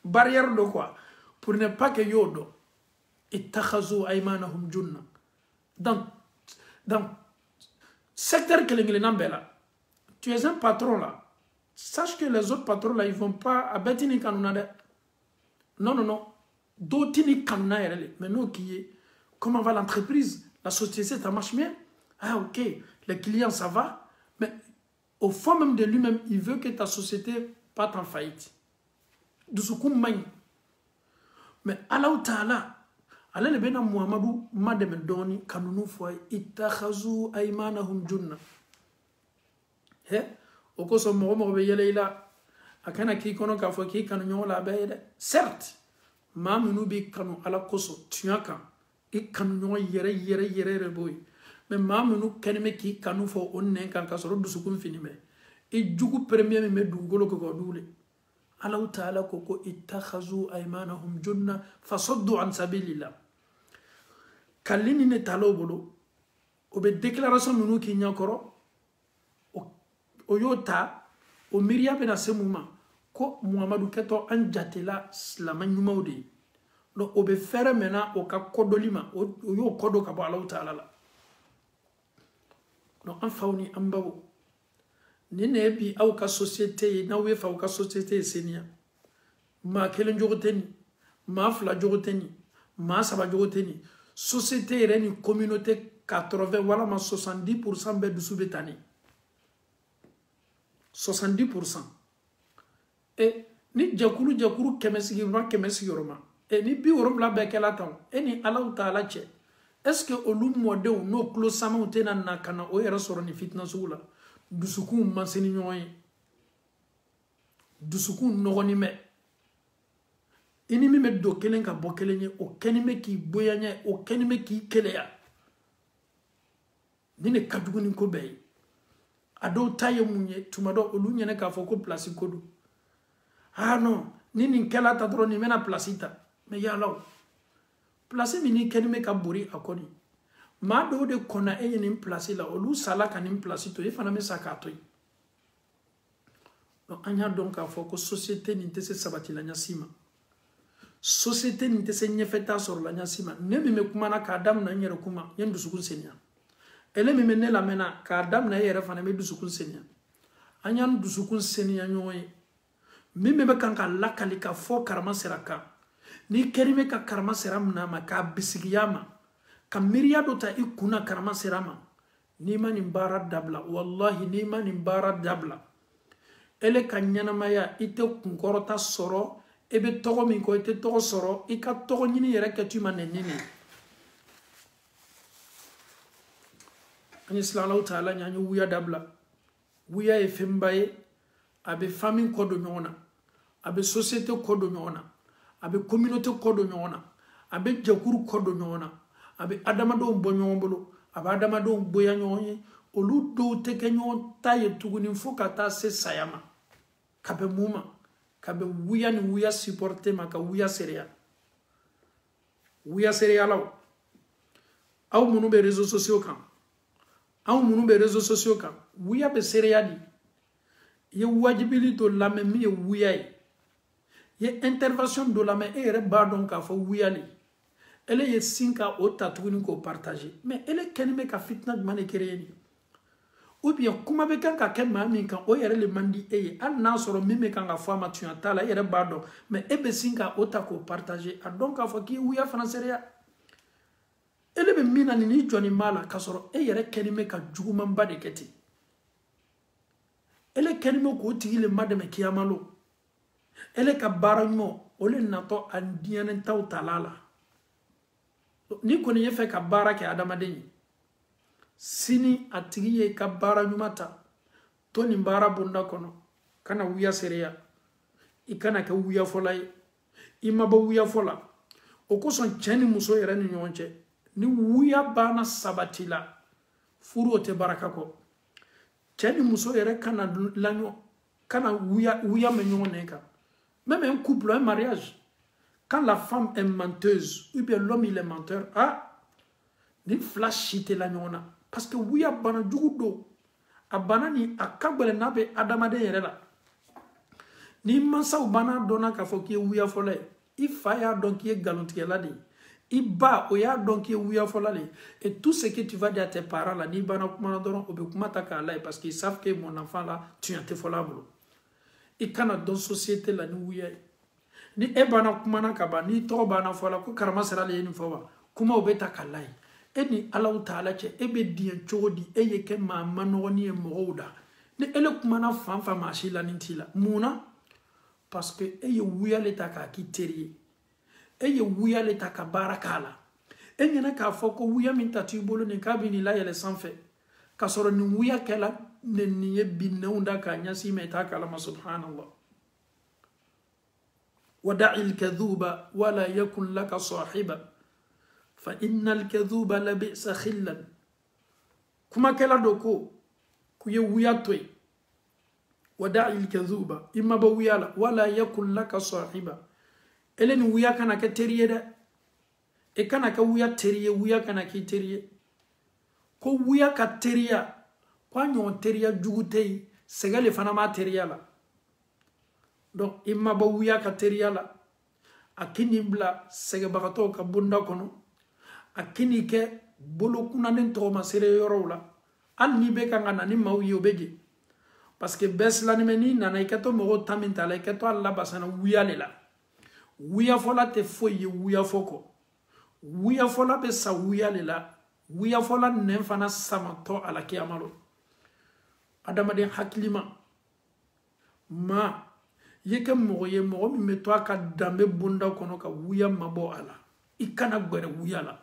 barrière de quoi pour ne pas que yo do ittakhazu aymanahum junna dans secteur kelen-kelen bɛɛ la tu es un patron là sache que les autres patrons là ils vont pas à bɛti ni kanuna dɛ non dɔw ti ni kanuna yɛrɛ le mais n'o k'i ye comment va l'entreprise la société ça marche bien ah ok les clients ça va mais au fond même de lui-même il veut que ta société parte en faillite dusukun man ɲi mais Allahu Ta'ala ale le bena Muhammadu ma dɛmɛ dɔɔni ka ninnu fɔ a ye ittakhazu aymanahum junna o kosɔn mɔgɔ mɔgɔ bɛ yɛlɛ i la a kana k'i kɔnɔ k'a fɔ k'i kanu ɲɔgɔn la a bɛɛ ye dɛ certes maa minnu b'i kanu Ala kosɔn tiɲɛ kan i kanu ɲɔgɔn yɛrɛ b'o ye mais maa minnu kɛlen bɛ k'i kanu fɔ o nɛn kan ka sɔrɔ dusukun fini bɛ i jugu premier min bɛ dugukolo kan k'o dugule Allahu Ta'ala ko ittakhazu aymanahum junna fasaddu an sabilillah kalli ni ne talo bolo o bɛ déclaration minnu k'i ɲɛkɔrɔ o y'o ta o miiriya bɛna se mun ma ko Muhammadu kɛtɔ an jatela silama ɲumanw de ye donc o bɛ fɛrɛ mɛnna o ka kɔdɔli ma o y'o kɔdɔ ka bɔ Allahu Ta'ala la donc an faw ni an baw ni ne bi aw ka société ye n'aw bɛ fɛ aw ka société ye seniya maa kelen jogo tɛ nin maa fila jogo tɛ nin maa saba jogo tɛ nin société yɛrɛ ni communauté 80 walama 70% bɛɛ dusu bɛ ta nin 70% ni jɛkulu kɛmɛ sigiyɔrɔma ni 70 bɛɛ kɛla tan ni Allahu Ta'ala cɛ est-ce que olu mɔdenw n'o tulo samaw tɛna na ka na o yɛrɛ sɔrɔ ni fitina sugu la dusukun ma se ni ɲɔgɔn ye dusukun nɔgɔnin bɛ i ni min bɛ don kelen ka bɔ kelen ye o kɛnin bɛ k'i bonya o kɛnin bɛ k'i keleya ni ne ka jugu ni ko bɛɛ ye a dɔw ta ye mun ye tuma dɔ olu ɲɛnɛ k'a fɔ ko place ko don non ni nin kɛla ta dɔrɔn nin bɛna place ta mais yala o place min ni kɛnin bɛ ka bori a kɔni maa dɔw de kɔnna e ye nin place la olu sala ka nin place to e fana bɛ sa k'a to yen donc an y'a dɔn k'a fɔ ko société nin tɛ se sabatila ɲasi ma société nin tɛ se ɲɛfɛta sɔrɔla ɲasi ma ne min bɛ kuma na k'a daminɛ n yɛrɛ kuma n ye dusukun seniya ele min bɛ ne lamɛnna k'a daminɛ e yɛrɛ fana bɛ dusukun seniya an y'an dusukun seniya ɲɔgɔn ye min bɛ kan ka lakali ka fɔ karama sera kan n'i kɛri bɛ ka karama sera min ma k'a bisigiya ma ka miiriya dɔ ta i kunna karama sera ma n'i ma nin baara dabila wallahi n'i ma nin baara dabila ele ka ɲɛnamaya i tɛ kunkɔrɔta sɔrɔ e bɛ tɔgɔ min kɔ i tɛ tɔgɔ sɔrɔ i ka tɔgɔ ɲini yɛrɛ kɛ tu ma nɛni ne an ye Allahu Ta'ala ɲɛ an ye wuya dabila wuya ye fɛnba ye a bɛ famille kɔ don ɲɔgɔn na a bɛ société kɔ don ɲɔgɔn na a bɛ communauté kɔ don ɲɔgɔn na a bɛ jɛkuru kɔ don ɲɔgɔn na a bɛ adamadenw bɔ ɲɔgɔn bolo a bɛ adamadenw bonya ɲɔgɔn ye olu dɔw tɛ kɛ ɲɔgɔn ta ye tuguni fo ka taa se saya ma ka bɛn mun ma ka bɛn wuya ni wuya supporter ma ka wuya sereya law aw minnu bɛ réseaux sociaux kan anw minnu bɛ réseaux sociaux kan wuya bɛ sereya di i ye wajibili dɔ lamɛn min ye wuya ye i ye intervention dɔ lamɛn e yɛrɛ b'a dɔn k'a fɔ wuyali ele ye sinka o ta tuguni ko partager mais ele kenime ka fitna jumane créer ou bien kuma be kan ka ken ma min kan o yere le mandi eye al na soro mime kan ga fo ma tuya tala yere bado mais ebe sinka o ta ko partager a donc a fo ki wuya français ele be mina ni joni mala ka soro e yere kenime ka juguman ba de keti ele kenime ko tigi le madame kiyamalo ele ka baranmo ole nato andiane taw talala ni koni ye fe ka bara ke adamaden sini atigi ye ka bara nyumata to ni bara bunda kono kana wuya sereya ikana ka wuya folay imaba wuya fola o ko son cheni muso yere ni nyonche ni wuya bana sabatila furu te baraka ko cheni muso yere kana lanyo kana wuya me nyone ka même un couple un mariage quand la femme est menteuse ou bien l'homme il est menteur ni flash shite la nyona parce que wuya bana jugudo abana ni akabele nabe adamade yere la ni mansa bana dona ka foki wuya folay ifaya donc ye galontier la di iba oya donc ye wuya folale et tout ce que tu vas dire à tes parents là ni bana kuma doron obekuma ta ka là parce qu'ils savent que mon enfant là tu es folablo ikana dans société la ni wuya ni ebana kuma na kaba ni to bana fola ko karama sera le ni fowa kuma obeta kalai eni Allah taala che ebe dien chodi eye ke ma manoni e moda ni ele kuma na fanfa mashila nintila muna parce que eye wuya le taka kiteri eye wuya le taka barakala enye na ka foko wuya min tatu bolo ni kabini la yele sanfe kasoro ni wuya kala ne niye binne unda ka nyasi meta kala ma subhanallah wada'i al-kadhuba wala yakun laka sahiba fa innal kadhuba la bi'sa khillan kuma kala doko kuye wuya toy wada'i al-kadhuba imma ba wuya la wala yakun laka sahiba eleni wuya kana ke teriye da e kana ka wuya teriye wuya kana ki teriye ko wuya ka teriya kwa nyon teriya jugutei segale fana ma teriya la donc imma ba wuya ka teriya la akini bla sege bagato ka bunda kono akini ke bolo kuna nen to ma sere yoro la an ni be kan na ni mawyi obeje parce que besla ni meni nana iketo mo taminta la iketo alla basana wuya le la wuya fola te foye wuya foko wuya fola be sa wuya le la wuya fola nen fana samato ala kiyamalo adamaden haklima ma yeke moye mo mi meto aka dambe bunda kono ka wuya mabo ala ikana gbere wuya la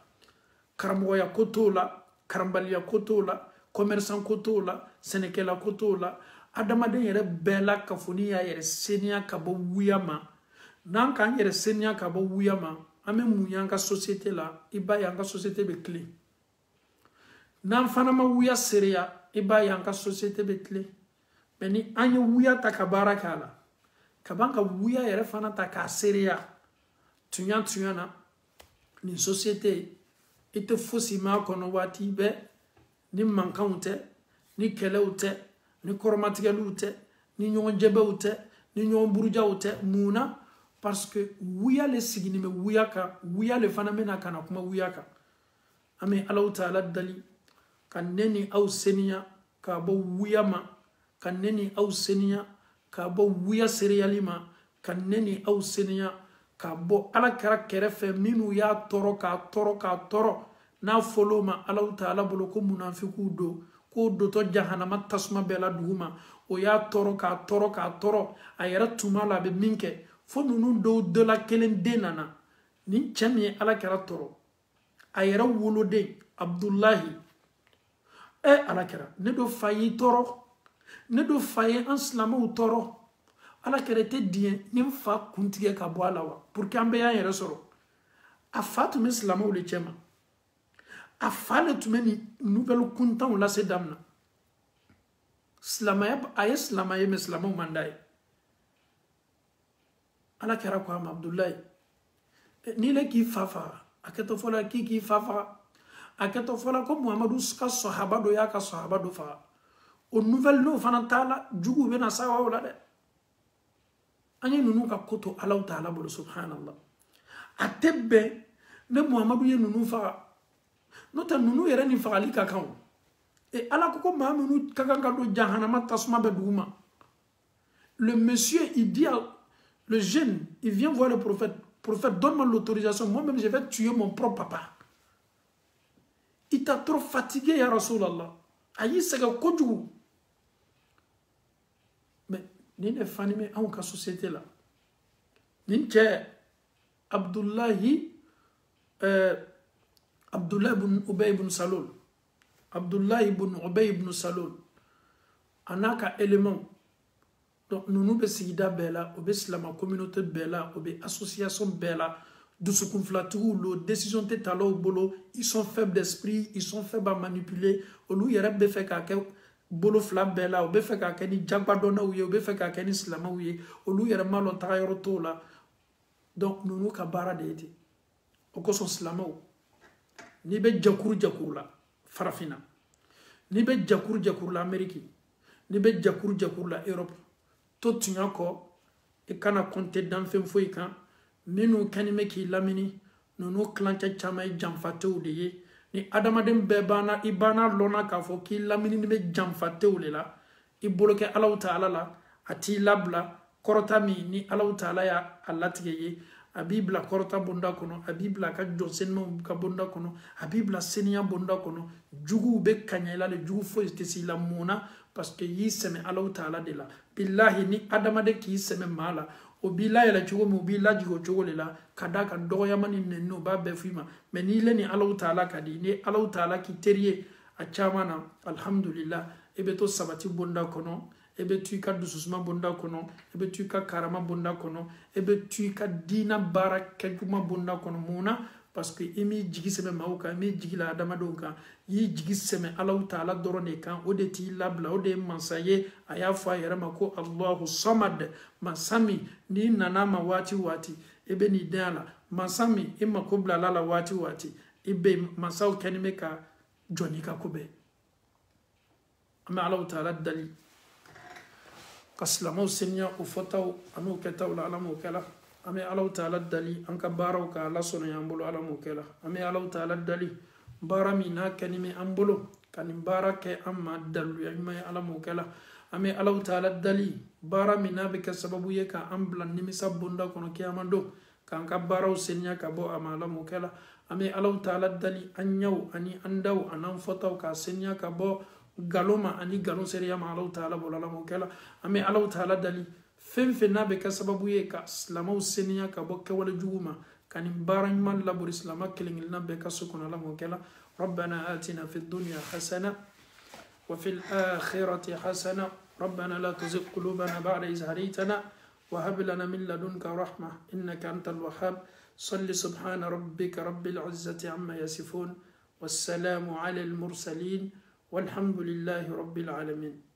karamo ya kotola karambali ya kotola commerçant kotola senekela kotola adamaden yere bela kafoni ya yere senia ka bo wuya ma nan kan yere senia ka bo wuya ma ame munyanga société la iba yanga société be clé nan fana ma wuya seria iba yanga société be clé meni anye wuya takabara kala kabanka wuya yere fana taka seria tunyana ni société ite fosi ma kono wati be ni mankaunte ni keleute ni koromatigelute ni nyon jebewute ni nyon burujawute muna parce que wuya le sigini me wuya ka wuya le fana mena kana kuma wuya ka ame Allah taala dali kan neni au senia ka bo wuya ma kan neni au senia ka bo wuya serialima kan neni au senia ka bo ala kara kerefe minu ya toro na foloma Allah taala bolo ko munafiku do ko do to jahannama tasma bela duma o ya toro ayara tumala be minke fo nunu do de la kelen denana ni chami ala kara toro ayara wolode Abdullahi ala kara ne do fayi toro ne do fayi anslama toro ala kara te dien ni fa kuntige ka bo ala wa pour que ambe ya yere soro a fatu mislama le chema a fale tumeni nouvelle kuntan la se damna slamaya ayes lamaye mislama mandai ala kara ko am Abdullahi ni le ki fafa akato fola ki fafa akato fola ko Muhammadu ska sahaba do ya ka sahaba do fa o nouvelle no fana tala jugu bena sawa wala de ani nunu ka koto Allah taala bolo subhanallah atebbe ne Muhammadu ye nunu faga n'o tɛ nunu yɛrɛ ni fagali ka kan o et ala ko maa minnu ka kan ka don jahanama tasuma bɛ dugu ma. Le monsieur il dit le jeune il vient voir le prophète. Prophète, donne-moi l'autorisation, moi-même je vais tuer mon propre papa. Il t'a trop fatigué, ya Rasulallah. Aïe, c'est que kodjou. Mais, ni ne fanime en ka société là. Ni tche Abdullahi ibn Ubay ibn Salul. Abdullahi ibn Ubay ibn Salul. Anaka élément. Donc, nous nous besida bela, obes la communauté bela, obes association bela, de ce qu'on flatou, les décisions de talo bolo, ils sont faibles d'esprit, ils sont faibles à manipuler. Olu yereb be fait kake bolo fla bela, obe fait kake ni jagba dona ouye, obe fait kake ni islama ouye, olu yereb malon tagayoro to la. Donc, nous nous kabara de ete. Oko son islama ou. Ni be jakur la, farafina. Ni be jakur la Amérique. Ni be jakur la Europe. Tout tunyako et kana compter dans fem foi kan minu kanime ki lamini nunu klancha chama jamfate ou de ni adamadem bebana ibana lona ka fo ki lamini ni be jamfate ou la i boloke Allah Taala la ati labla korota mi ni Allah Taala ya allatige abibla korota bonda kono abibla ka josenno ka bonda kono abibla senia bonda kono jugu be kanyela le jugu fo istesi la mona parce que yi seme Allah Taala de la billahi ni adamade ki seme mala o billahi la chugo mu billahi jigo chugo le la kadaka do yamani nenno ba be fima mais ni le ni Allah Taala kadi ni Allah Taala ki teriye a chamana alhamdulillah ebe to sabati bonda kono ebe tu ka dususma bonda kono ebe tu ka karama bonda kono ebe tu ka dina baraka juma bonda kono muna parce que imi jigi seme mauka imi jigi la adamado kan yi jigi seme Allah Taala dorone kan o de ti labla o de mansaye aya fa yarama ko Allahu samad masami ni nanama wati ebe ni dala masami imma kobla lala wati ebe masaw kanime ka joni ka kobe ama Allah Taala dali kaslamo senya o fotaw anu ketaw la alamu kala ame Allah Taala dali anka baraw ka la sono yambolo alamu kala ame Allah Taala dali barami na kanime ambolo kanim barake amma dalu yama alamu kala ame Allah Taala dali barami na be sababu ye ka ambla nimisa bonda kono kiyamando kanka baraw senya ka bo amala mu kala ame Allah Taala dali anyaw ani andaw anan fotaw ka senya ka bo galoma ani galon seriya ma Allah Taala bolala mu kala ame Allah Taala dali fenfe na be sababu ye ka islamaw senya ka bo kewala juguma kanim baran man labur islama kelingil na be sukuna la mu kala ربنا آتنا في الدنيا حسنة وفي الآخرة حسنة ربنا لا تزغ قلوبنا بعد إذ هديتنا وهب لنا من لدنك رحمة إنك أنت الوهاب صل سبحان ربك رب العزة عما يصفون والسلام على المرسلين والحمد لله رب العالمين.